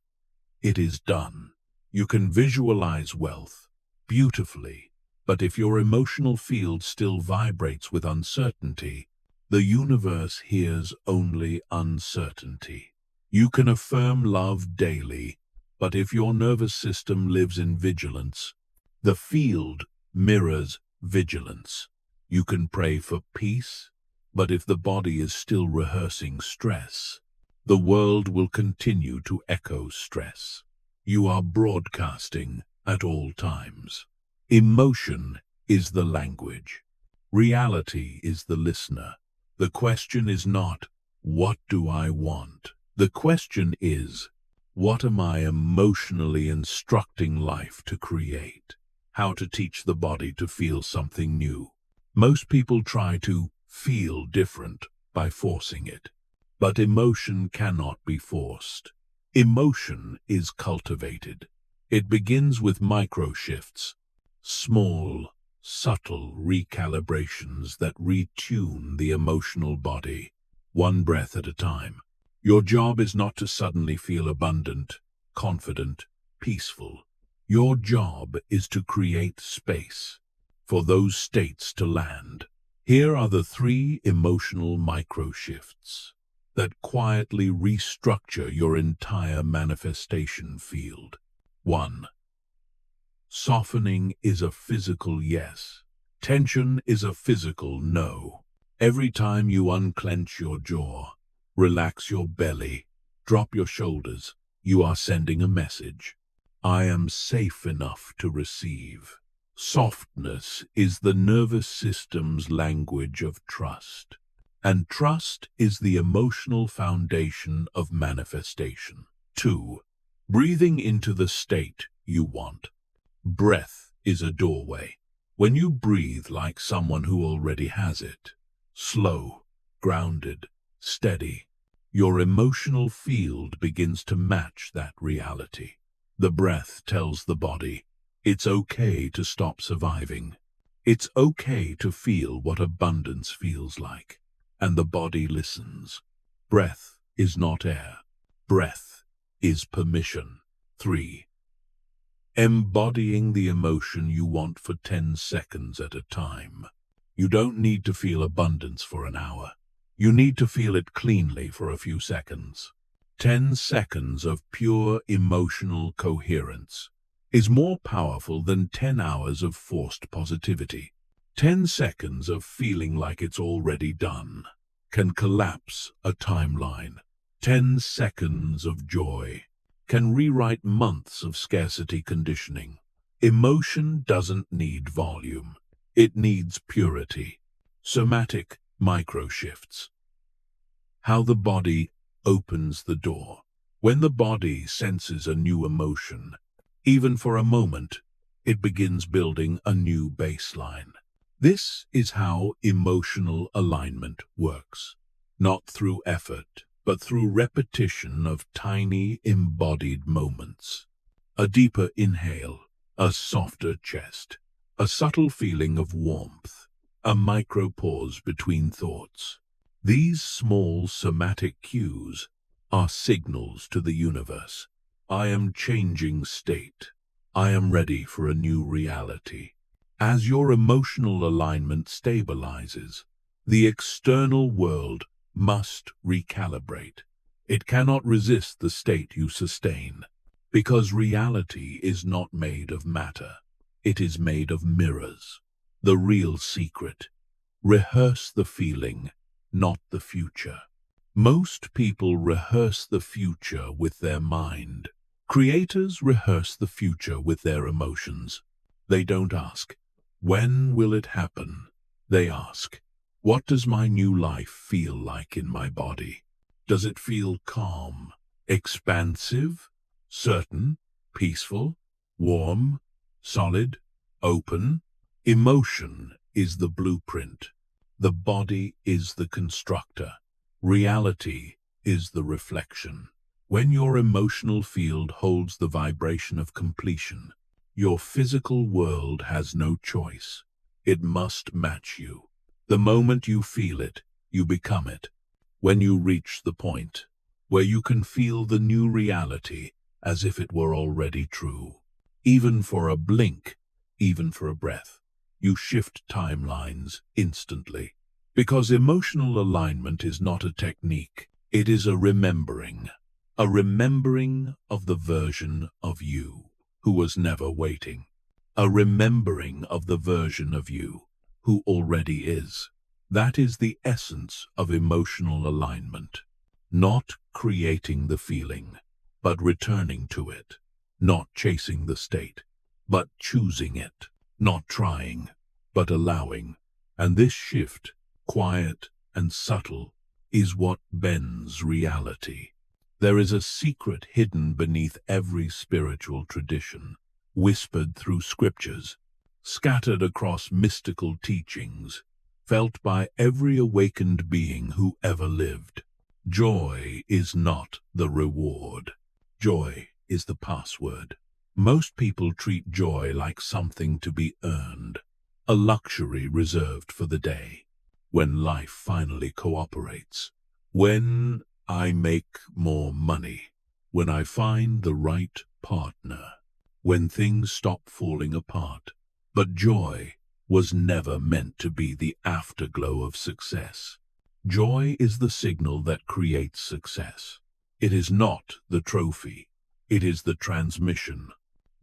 it is done. You can visualize wealth beautifully, but if your emotional field still vibrates with uncertainty, the universe hears only uncertainty. You can affirm love daily, but if your nervous system lives in vigilance, the field mirrors vigilance. You can pray for peace, but if the body is still rehearsing stress, the world will continue to echo stress. You are broadcasting at all times. Emotion is the language. Reality is the listener. The question is not, what do I want? The question is, what am I emotionally instructing life to create? How to teach the body to feel something new. Most people try to feel different by forcing it. But emotion cannot be forced. Emotion is cultivated. It begins with micro-shifts, small, subtle recalibrations that retune the emotional body, one breath at a time. Your job is not to suddenly feel abundant, confident, peaceful. Your job is to create space for those states to land. Here are the 3 emotional micro-shifts that quietly restructure your entire manifestation field. 1. Softening is a physical yes. Tension is a physical no. Every time you unclench your jaw, relax your belly, drop your shoulders, you are sending a message. I am safe enough to receive. Softness is the nervous system's language of trust, and trust is the emotional foundation of manifestation. 2. Breathing into the state you want. Breath is a doorway. When you breathe like someone who already has it, slow, grounded, steady, your emotional field begins to match that reality. The breath tells the body, it's okay to stop surviving. It's okay to feel what abundance feels like. And the body listens. Breath is not air. Breath is permission. 3. Embodying the emotion you want for 10 seconds at a time. You don't need to feel abundance for an hour. You need to feel it cleanly for a few seconds. 10 seconds of pure emotional coherence is more powerful than 10 hours of forced positivity. 10 seconds of feeling like it's already done can collapse a timeline. 10 seconds of joy can rewrite months of scarcity conditioning. Emotion doesn't need volume. It needs purity. Somatic microshifts. How the body opens the door. When the body senses a new emotion, even for a moment, it begins building a new baseline. This is how emotional alignment works. Not through effort, but through repetition of tiny embodied moments. A deeper inhale, a softer chest, a subtle feeling of warmth, a micro pause between thoughts. These small somatic cues are signals to the universe. I am changing state. I am ready for a new reality. As your emotional alignment stabilizes, the external world must recalibrate. It cannot resist the state you sustain, because reality is not made of matter. It is made of mirrors. The real secret: rehearse the feeling, not the future. Most people rehearse the future with their mind. Creators rehearse the future with their emotions. They don't ask, when will it happen? They ask, what does my new life feel like in my body? Does it feel calm, expansive, certain, peaceful, warm, solid, open? Emotion is the blueprint. The body is the constructor. Reality is the reflection. When your emotional field holds the vibration of completion, your physical world has no choice. It must match you. The moment you feel it, you become it. When you reach the point where you can feel the new reality as if it were already true, even for a blink, even for a breath, you shift timelines instantly. Because emotional alignment is not a technique, it is a remembering of the version of you who was never waiting, a remembering of the version of you who already is. That is the essence of emotional alignment. Not creating the feeling, but returning to it. Not chasing the state, but choosing it. Not trying, but allowing. And this shift, quiet and subtle, is what bends reality. There is a secret hidden beneath every spiritual tradition, whispered through scriptures, scattered across mystical teachings, felt by every awakened being who ever lived. Joy is not the reward. Joy is the password. Most people treat joy like something to be earned, a luxury reserved for the day, when life finally cooperates. When I make more money, when I find the right partner, when things stop falling apart. But joy was never meant to be the afterglow of success. Joy is the signal that creates success. It is not the trophy. It is the transmission.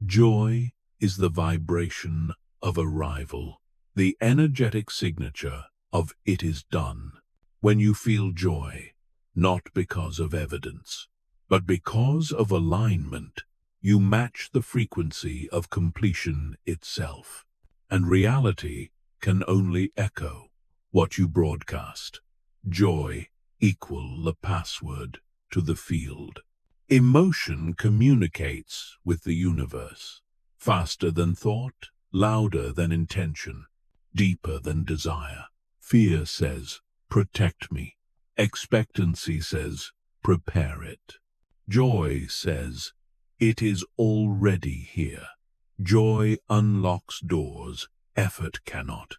Joy is the vibration of arrival. the energetic signature of "it is done." When you feel joy, not because of evidence, but because of alignment, you match the frequency of completion itself, and reality can only echo what you broadcast. Joy equal the password to the field. Emotion communicates with the universe, faster than thought, louder than intention, deeper than desire. Fear says, "Protect me." Expectancy says, "Prepare it." Joy says, "It is already here." Joy unlocks doors effort cannot.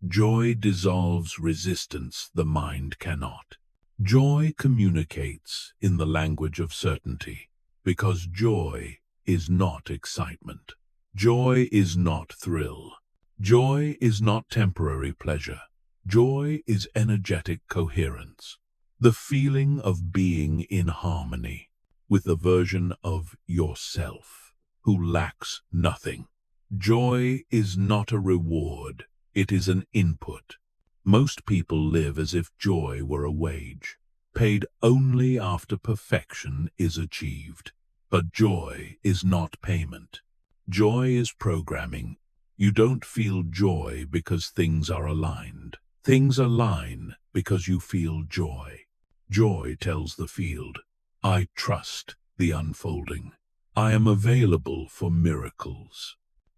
Joy dissolves resistance the mind cannot. Joy communicates in the language of certainty, because joy is not excitement. Joy is not thrill. Joy is not temporary pleasure. Joy is energetic coherence, the feeling of being in harmony with the version of yourself who lacks nothing. Joy is not a reward, it is an input. Most people live as if joy were a wage, paid only after perfection is achieved. But joy is not payment. Joy is programming. You don't feel joy because things are aligned. Things align because you feel joy. Joy tells the field, "I trust the unfolding. I am available for miracles.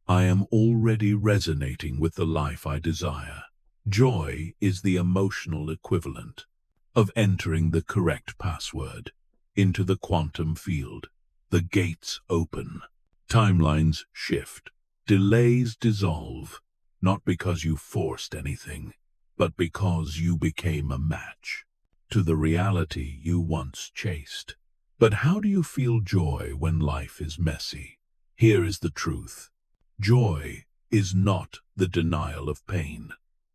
I am already resonating with the life I desire." Joy is the emotional equivalent of entering the correct password into the quantum field. The gates open. Timelines shift. Delays dissolve, not because you forced anything, but because you became a match to the reality you once chased. But how do you feel joy when life is messy? Here is the truth. Joy is not the denial of pain.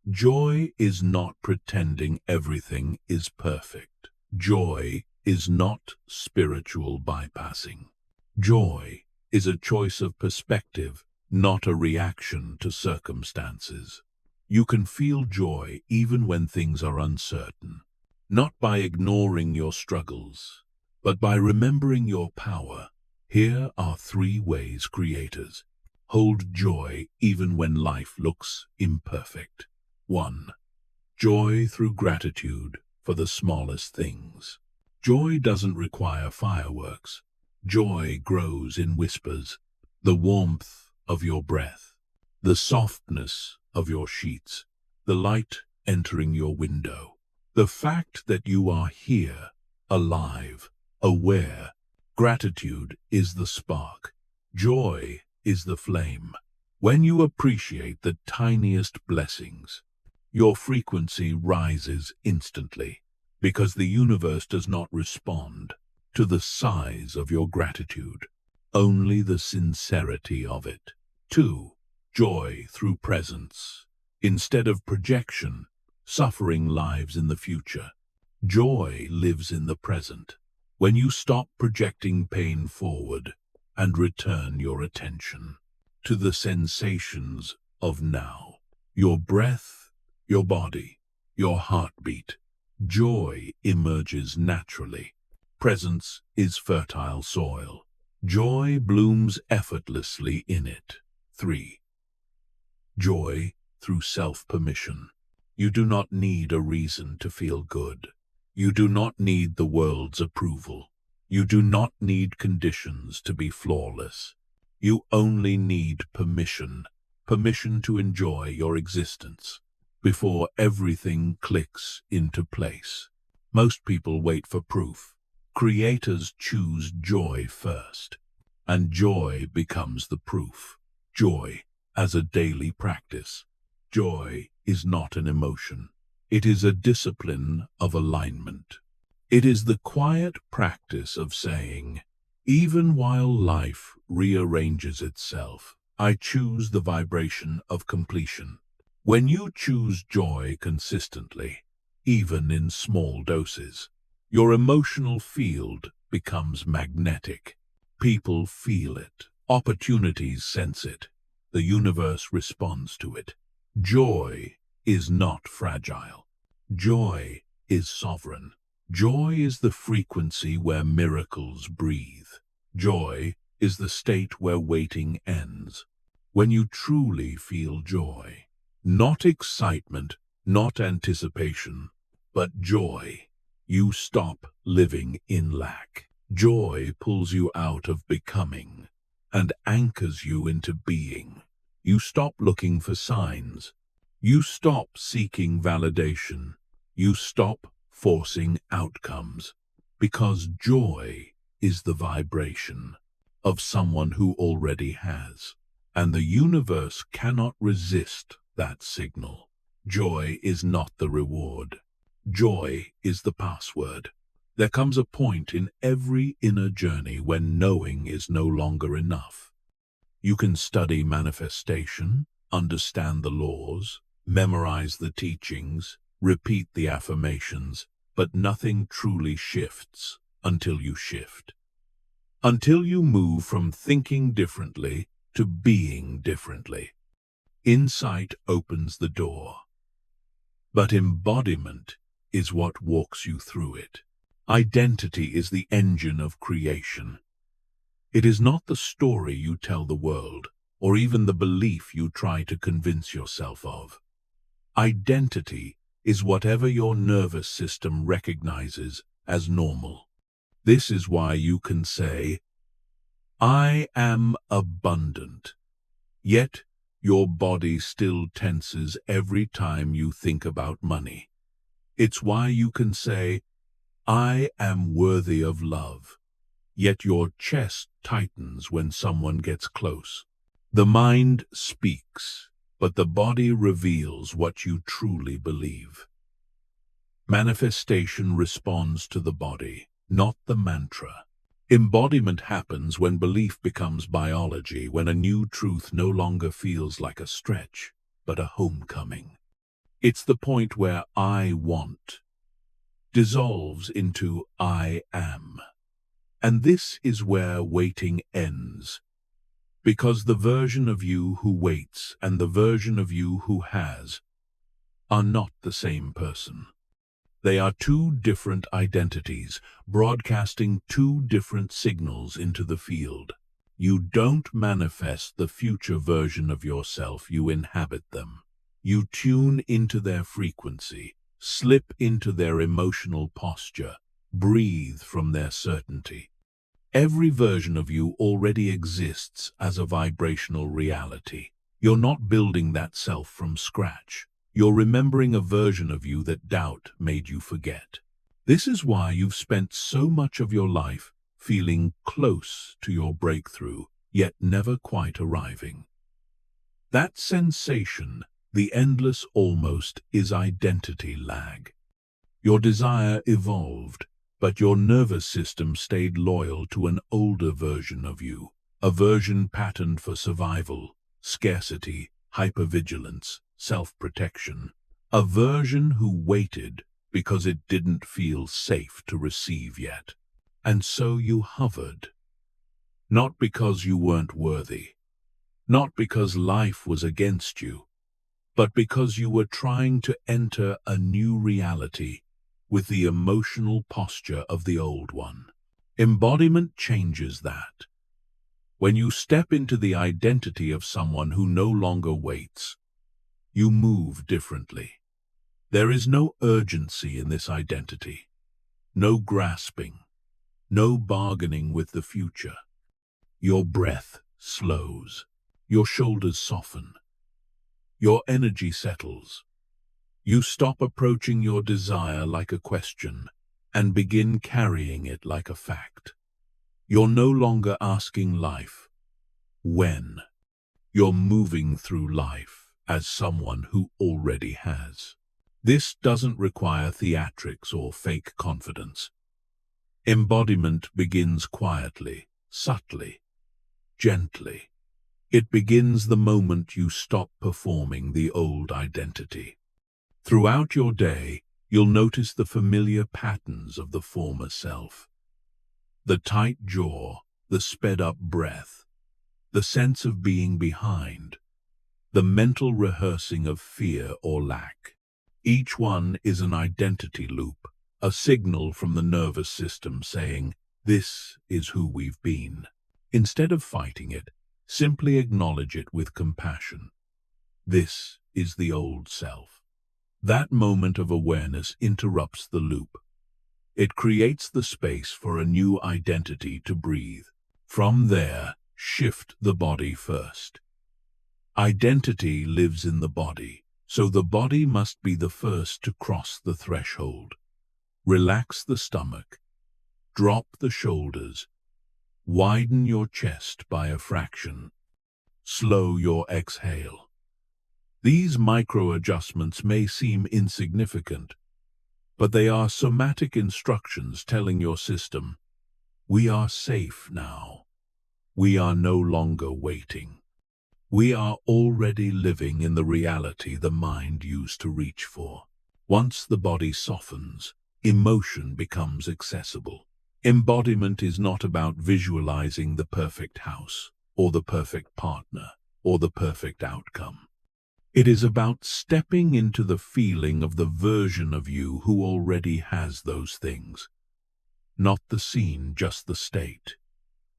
Joy is not pretending everything is perfect. Joy is not spiritual bypassing. Joy is a choice of perspective, not a reaction to circumstances. You can feel joy even when things are uncertain, not by ignoring your struggles, but by remembering your power. Here are 3 ways creators hold joy even when life looks imperfect. 1. Joy through gratitude for the smallest things. Joy doesn't require fireworks. Joy grows in whispers. The warmth of your breath, the softness of your sheets, the light entering your window. The fact that you are here, alive, aware. Gratitude is the spark. Joy is the flame. When you appreciate the tiniest blessings, your frequency rises instantly, because the universe does not respond to the size of your gratitude, only the sincerity of it. 2. Joy through presence. Instead of projection, suffering lives in the future. Joy lives in the present. When you stop projecting pain forward and return your attention to the sensations of now, your breath, your body, your heartbeat, joy emerges naturally. Presence is fertile soil. Joy blooms effortlessly in it. 3. Joy through self-permission. You do not need a reason to feel good. You do not need the world's approval. You do not need conditions to be flawless. You only need permission. Permission to enjoy your existence before everything clicks into place. Most people wait for proof. Creators choose joy first, and joy becomes the proof. Joy as a daily practice. Joy is not an emotion. It is a discipline of alignment. It is the quiet practice of saying, even while life rearranges itself, I choose the vibration of completion. When you choose joy consistently, even in small doses, your emotional field becomes magnetic. People feel it. Opportunities sense it. The universe responds to it. Joy is not fragile. Joy is sovereign. Joy is the frequency where miracles breathe. Joy is the state where waiting ends. When you truly feel joy, not excitement, not anticipation, but joy, you stop living in lack. Joy pulls you out of becoming and anchors you into being. You stop looking for signs. You stop seeking validation. You stop forcing outcomes, because joy is the vibration of someone who already has, and the universe cannot resist that signal. Joy is not the reward. Joy is the password. There comes a point in every inner journey when knowing is no longer enough. You can study manifestation, understand the laws, memorize the teachings, repeat the affirmations, but nothing truly shifts until you shift. Until you move from thinking differently to being differently. Insight opens the door, but embodiment is what walks you through it. Identity is the engine of creation. It is not the story you tell the world, or even the belief you try to convince yourself of. Identity is whatever your nervous system recognizes as normal. This is why you can say, "I am abundant," yet your body still tenses every time you think about money. It's why you can say, "I am worthy of love," yet your chest tightens when someone gets close. The mind speaks, but the body reveals what you truly believe. Manifestation responds to the body, not the mantra. Embodiment happens when belief becomes biology, when a new truth no longer feels like a stretch, but a homecoming. It's the point where "I want" dissolves into "I am." And this is where waiting ends, because the version of you who waits and the version of you who has are not the same person. They are two different identities, broadcasting two different signals into the field. You don't manifest the future version of yourself, you inhabit them. You tune into their frequency, slip into their emotional posture, breathe from their certainty. Every version of you already exists as a vibrational reality. You're not building that self from scratch. You're remembering a version of you that doubt made you forget. This is why you've spent so much of your life feeling close to your breakthrough, yet never quite arriving. That sensation, the endless almost, is identity lag. Your desire evolved, but your nervous system stayed loyal to an older version of you, a version patterned for survival, scarcity, hypervigilance, self-protection, a version who waited because it didn't feel safe to receive yet. And so you hovered, not because you weren't worthy, not because life was against you, but because you were trying to enter a new reality with the emotional posture of the old one. Embodiment changes that. When you step into the identity of someone who no longer waits, you move differently. There is no urgency in this identity, no grasping, no bargaining with the future. Your breath slows, your shoulders soften, your energy settles. You stop approaching your desire like a question and begin carrying it like a fact. You're no longer asking life, when? You're moving through life as someone who already has. This doesn't require theatrics or fake confidence. Embodiment begins quietly, subtly, gently. It begins the moment you stop performing the old identity. Throughout your day, you'll notice the familiar patterns of the former self. The tight jaw, the sped-up breath, the sense of being behind, the mental rehearsing of fear or lack. Each one is an identity loop, a signal from the nervous system saying, "This is who we've been." Instead of fighting it, simply acknowledge it with compassion. This is the old self. That moment of awareness interrupts the loop. It creates the space for a new identity to breathe. From there, shift the body first. Identity lives in the body, so the body must be the first to cross the threshold. Relax the stomach, drop the shoulders, widen your chest by a fraction, slow your exhale. These micro-adjustments may seem insignificant, but they are somatic instructions telling your system, "We are safe now. We are no longer waiting. We are already living in the reality the mind used to reach for." Once the body softens, emotion becomes accessible. Embodiment is not about visualizing the perfect house, or the perfect partner, or the perfect outcome. It is about stepping into the feeling of the version of you who already has those things. Not the scene, just the state.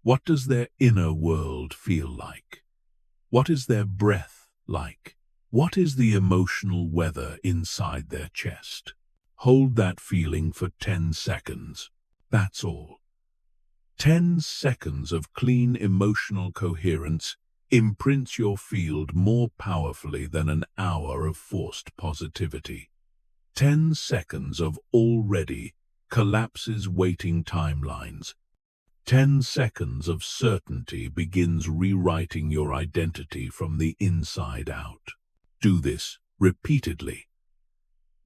What does their inner world feel like? What is their breath like? What is the emotional weather inside their chest? Hold that feeling for 10 seconds. That's all. 10 seconds of clean emotional coherence imprints your field more powerfully than an hour of forced positivity. 10 seconds of already collapses waiting timelines. 10 seconds of certainty begins rewriting your identity from the inside out. Do this repeatedly,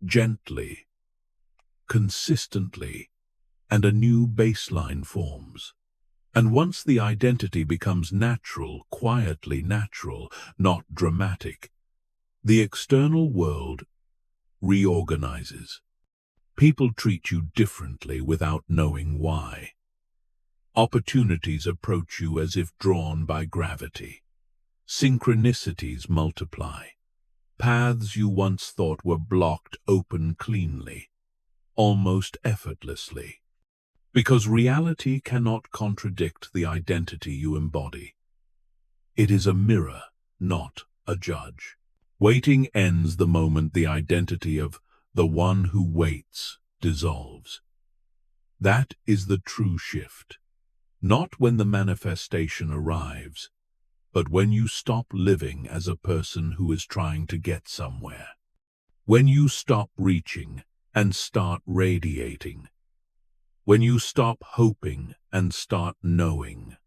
gently, consistently, and a new baseline forms. And once the identity becomes natural, quietly natural, not dramatic, the external world reorganizes. People treat you differently without knowing why. Opportunities approach you as if drawn by gravity. Synchronicities multiply. Paths you once thought were blocked open cleanly, almost effortlessly. Because reality cannot contradict the identity you embody. It is a mirror, not a judge. Waiting ends the moment the identity of the one who waits dissolves. That is the true shift. Not when the manifestation arrives, but when you stop living as a person who is trying to get somewhere. When you stop reaching and start radiating. When you stop hoping and start knowing.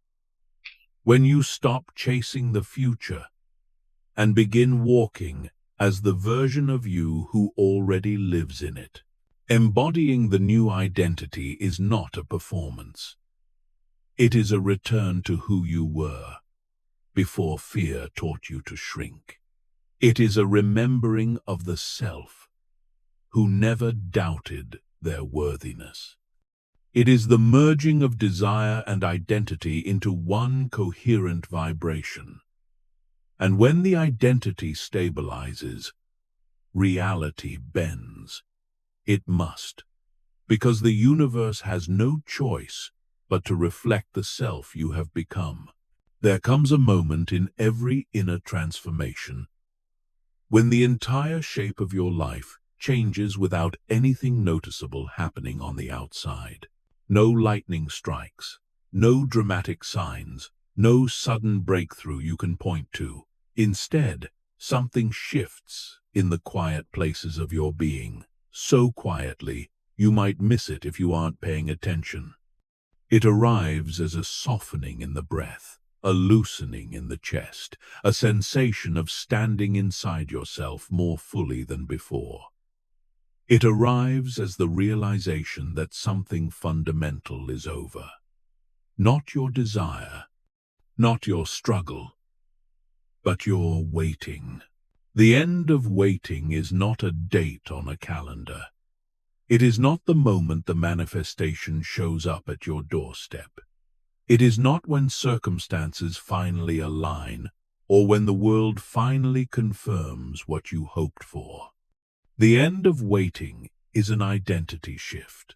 When you stop chasing the future and begin walking as the version of you who already lives in it. Embodying the new identity is not a performance. It is a return to who you were before fear taught you to shrink. It is a remembering of the self who never doubted their worthiness. It is the merging of desire and identity into one coherent vibration. And when the identity stabilizes, reality bends. It must, because the universe has no choice but to reflect the self you have become. There comes a moment in every inner transformation when the entire shape of your life changes without anything noticeable happening on the outside. No lightning strikes, no dramatic signs, no sudden breakthrough you can point to. Instead, something shifts in the quiet places of your being, so quietly you might miss it if you aren't paying attention. It arrives as a softening in the breath, a loosening in the chest, a sensation of standing inside yourself more fully than before. It arrives as the realization that something fundamental is over. Not your desire, not your struggle, but your waiting. The end of waiting is not a date on a calendar. It is not the moment the manifestation shows up at your doorstep. It is not when circumstances finally align or when the world finally confirms what you hoped for. The end of waiting is an identity shift,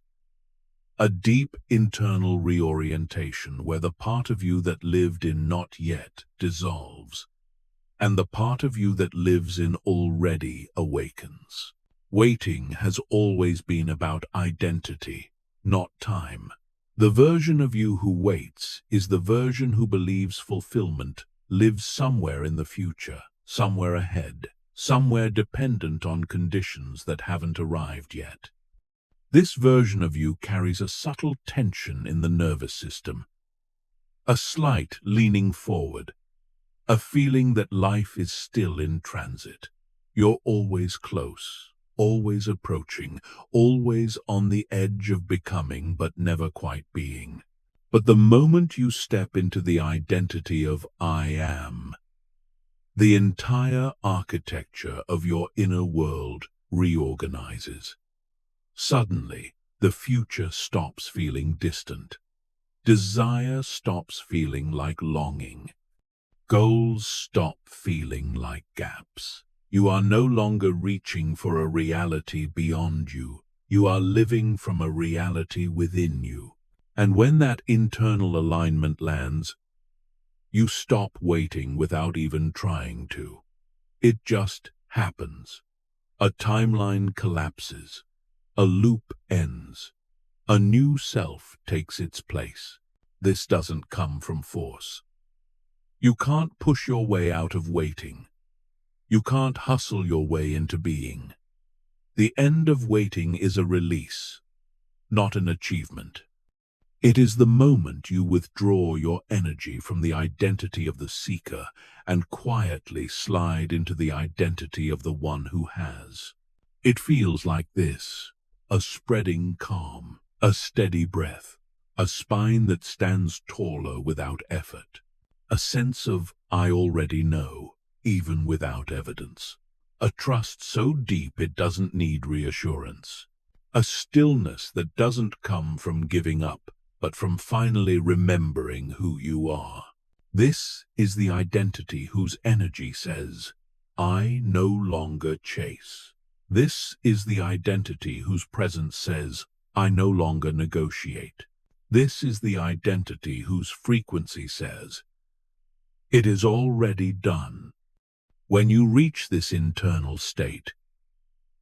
a deep internal reorientation where the part of you that lived in not yet dissolves, and the part of you that lives in already awakens. Waiting has always been about identity, not time. The version of you who waits is the version who believes fulfillment lives somewhere in the future, somewhere ahead, somewhere dependent on conditions that haven't arrived yet. This version of you carries a subtle tension in the nervous system, a slight leaning forward, a feeling that life is still in transit. You're always close, always approaching, always on the edge of becoming but never quite being. But the moment you step into the identity of I am, the entire architecture of your inner world reorganizes. Suddenly, the future stops feeling distant. Desire stops feeling like longing. Goals stop feeling like gaps. You are no longer reaching for a reality beyond you. You are living from a reality within you. And when that internal alignment lands, you stop waiting without even trying to. It just happens. A timeline collapses. A loop ends. A new self takes its place. This doesn't come from force. You can't push your way out of waiting. You can't hustle your way into being. The end of waiting is a release, not an achievement. It is the moment you withdraw your energy from the identity of the seeker and quietly slide into the identity of the one who has. It feels like this: a spreading calm, a steady breath, a spine that stands taller without effort, a sense of I already know, even without evidence, a trust so deep it doesn't need reassurance, a stillness that doesn't come from giving up, but from finally remembering who you are. This is the identity whose energy says, I no longer chase. This is the identity whose presence says, I no longer negotiate. This is the identity whose frequency says, it is already done. When you reach this internal state,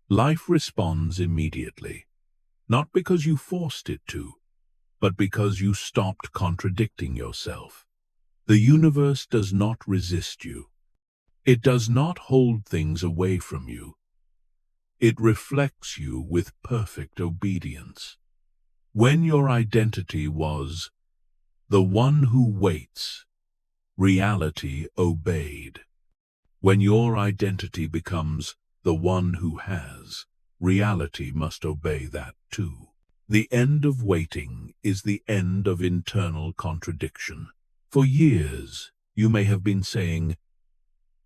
life responds immediately, not because you forced it to, but because you stopped contradicting yourself. The universe does not resist you. It does not hold things away from you. It reflects you with perfect obedience. When your identity was the one who waits, reality obeyed. When your identity becomes the one who has, reality must obey that too. The end of waiting is the end of internal contradiction. For years, you may have been saying,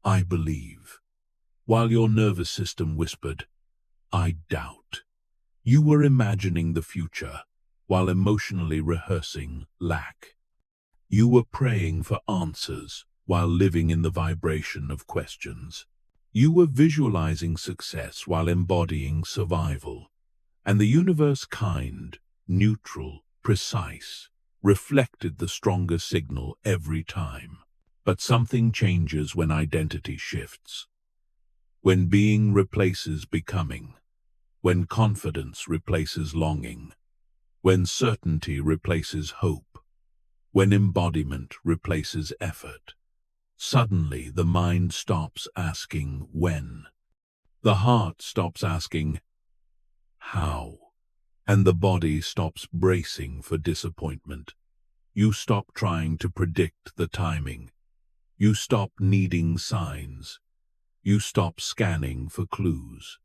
I believe, while your nervous system whispered, I doubt. You were imagining the future while emotionally rehearsing lack. You were praying for answers while living in the vibration of questions. You were visualizing success while embodying survival. And the universe, kind, neutral, precise, reflected the stronger signal every time. But something changes when identity shifts. When being replaces becoming. When confidence replaces longing. When certainty replaces hope. When embodiment replaces effort. Suddenly the mind stops asking when. The heart stops asking how. And the body stops bracing for disappointment. You stop trying to predict the timing. You stop needing signs. You stop scanning for clues.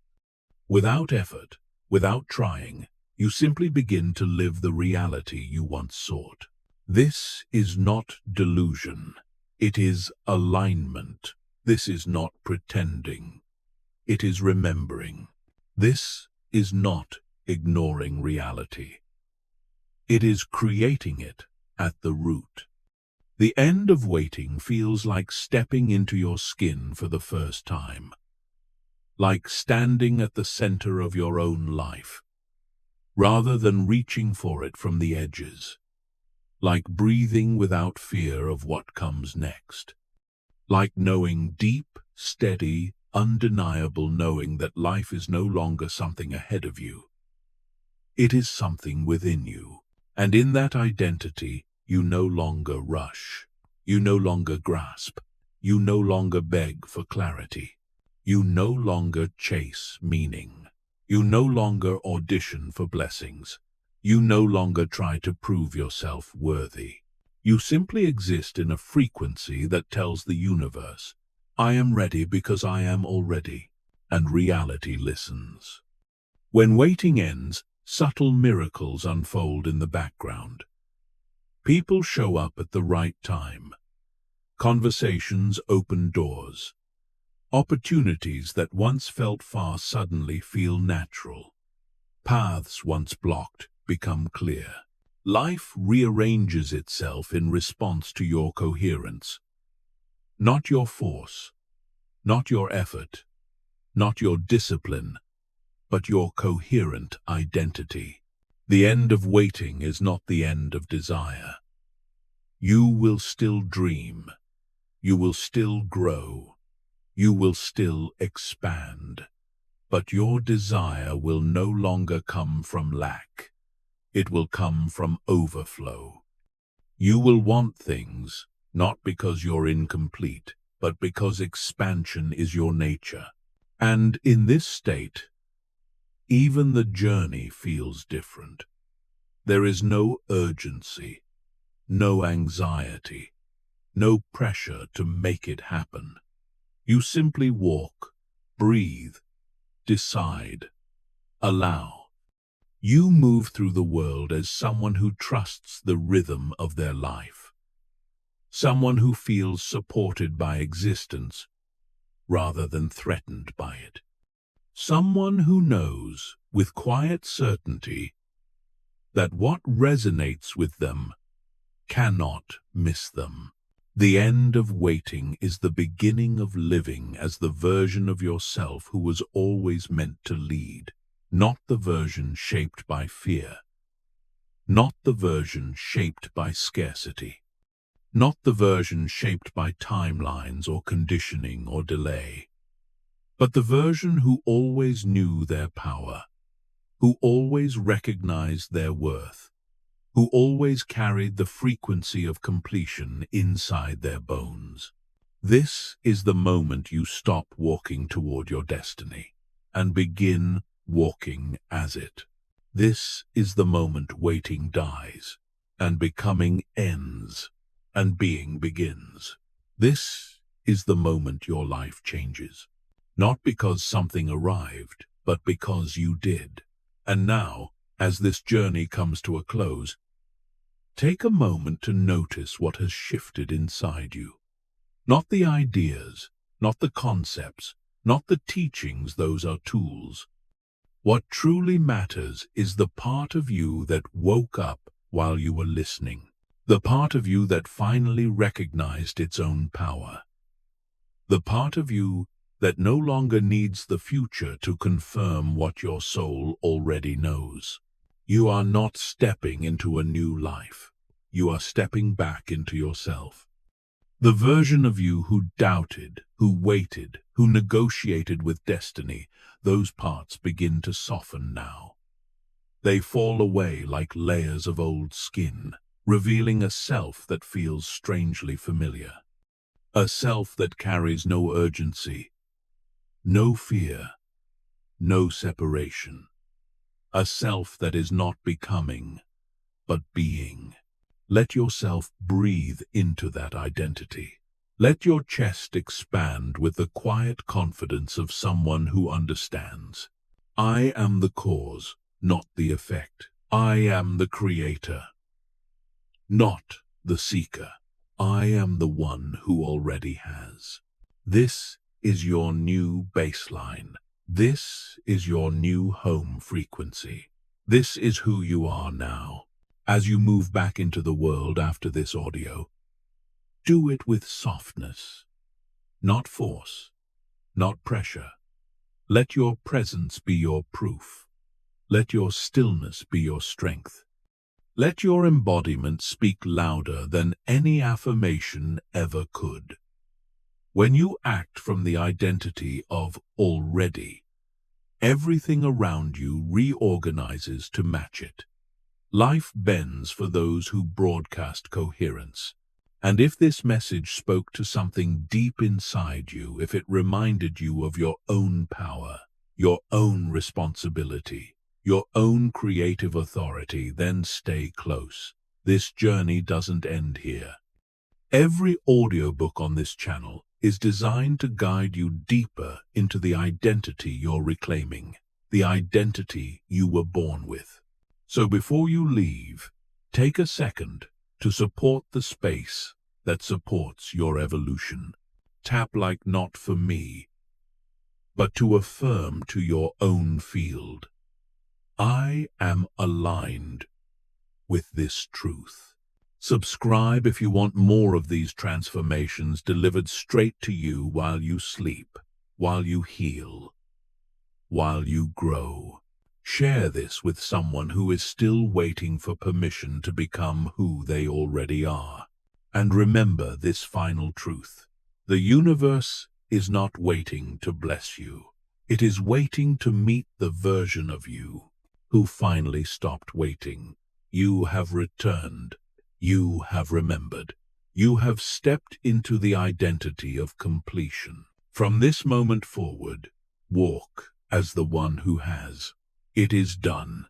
Without effort, without trying, you simply begin to live the reality you once sought. This is not delusion. It is alignment. This is not pretending. It is remembering. This is not ignoring reality. It is creating it at the root. The end of waiting feels like stepping into your skin for the first time, like standing at the center of your own life, rather than reaching for it from the edges, like breathing without fear of what comes next, like knowing deep, steady, undeniable knowing that life is no longer something ahead of you. It is something within you, and in that identity, you no longer rush, you no longer grasp, you no longer beg for clarity, you no longer chase meaning, you no longer audition for blessings, you no longer try to prove yourself worthy. You simply exist in a frequency that tells the universe, I am ready because I am already, and reality listens. When waiting ends, subtle miracles unfold in the background. People show up at the right time. Conversations open doors. Opportunities that once felt far suddenly feel natural. Paths once blocked become clear. Life rearranges itself in response to your coherence. Not your force, not your effort, not your discipline, but your coherent identity. The end of waiting is not the end of desire. You will still dream. You will still grow. You will still expand. But your desire will no longer come from lack. It will come from overflow. You will want things, not because you're incomplete, but because expansion is your nature. And in this state, even the journey feels different. There is no urgency, no anxiety, no pressure to make it happen. You simply walk, breathe, decide, allow. You move through the world as someone who trusts the rhythm of their life, someone who feels supported by existence rather than threatened by it, someone who knows with quiet certainty that what resonates with them cannot miss them. The end of waiting is the beginning of living as the version of yourself who was always meant to lead, not the version shaped by fear, not the version shaped by scarcity, not the version shaped by timelines or conditioning or delay, but the version who always knew their power, who always recognized their worth, who always carried the frequency of completion inside their bones. This is the moment you stop walking toward your destiny and begin walking as it. This is the moment waiting dies and becoming ends and being begins. This is the moment your life changes, not because something arrived, but because you did. And now, as this journey comes to a close, take a moment to notice what has shifted inside you. Not the ideas, not the concepts, not the teachings, those are tools. What truly matters is the part of you that woke up while you were listening, the part of you that finally recognized its own power, the part of you that no longer needs the future to confirm what your soul already knows. You are not stepping into a new life. You are stepping back into yourself. The version of you who doubted, who waited, who negotiated with destiny, those parts begin to soften now. They fall away like layers of old skin, revealing a self that feels strangely familiar. A self that carries no urgency, no fear, no separation. A self that is not becoming, but being. Let yourself breathe into that identity. Let your chest expand with the quiet confidence of someone who understands. I am the cause, not the effect. I am the creator, not the seeker. I am the one who already has. This is your new baseline. This is your new home frequency. This is who you are now. As you move back into the world after this audio, Do it with softness, not force, not pressure. Let your presence be your proof. Let your stillness be your strength. Let your embodiment speak louder than any affirmation ever could. When you act from the identity of already, everything around you reorganizes to match it. Life bends for those who broadcast coherence. And if this message spoke to something deep inside you, if it reminded you of your own power, your own responsibility, your own creative authority, then stay close. This journey doesn't end here. Every audiobook on this channel is designed to guide you deeper into the identity you're reclaiming, the identity you were born with. So before you leave, take a second to support the space that supports your evolution. Tap like not for me, but to affirm to your own field. I am aligned with this truth. Subscribe if you want more of these transformations delivered straight to you while you sleep, while you heal, while you grow. Share this with someone who is still waiting for permission to become who they already are. And remember this final truth. The universe is not waiting to bless you. It is waiting to meet the version of you who finally stopped waiting. You have returned. You have remembered. You have stepped into the identity of completion. From this moment forward, walk as the one who has. It is done.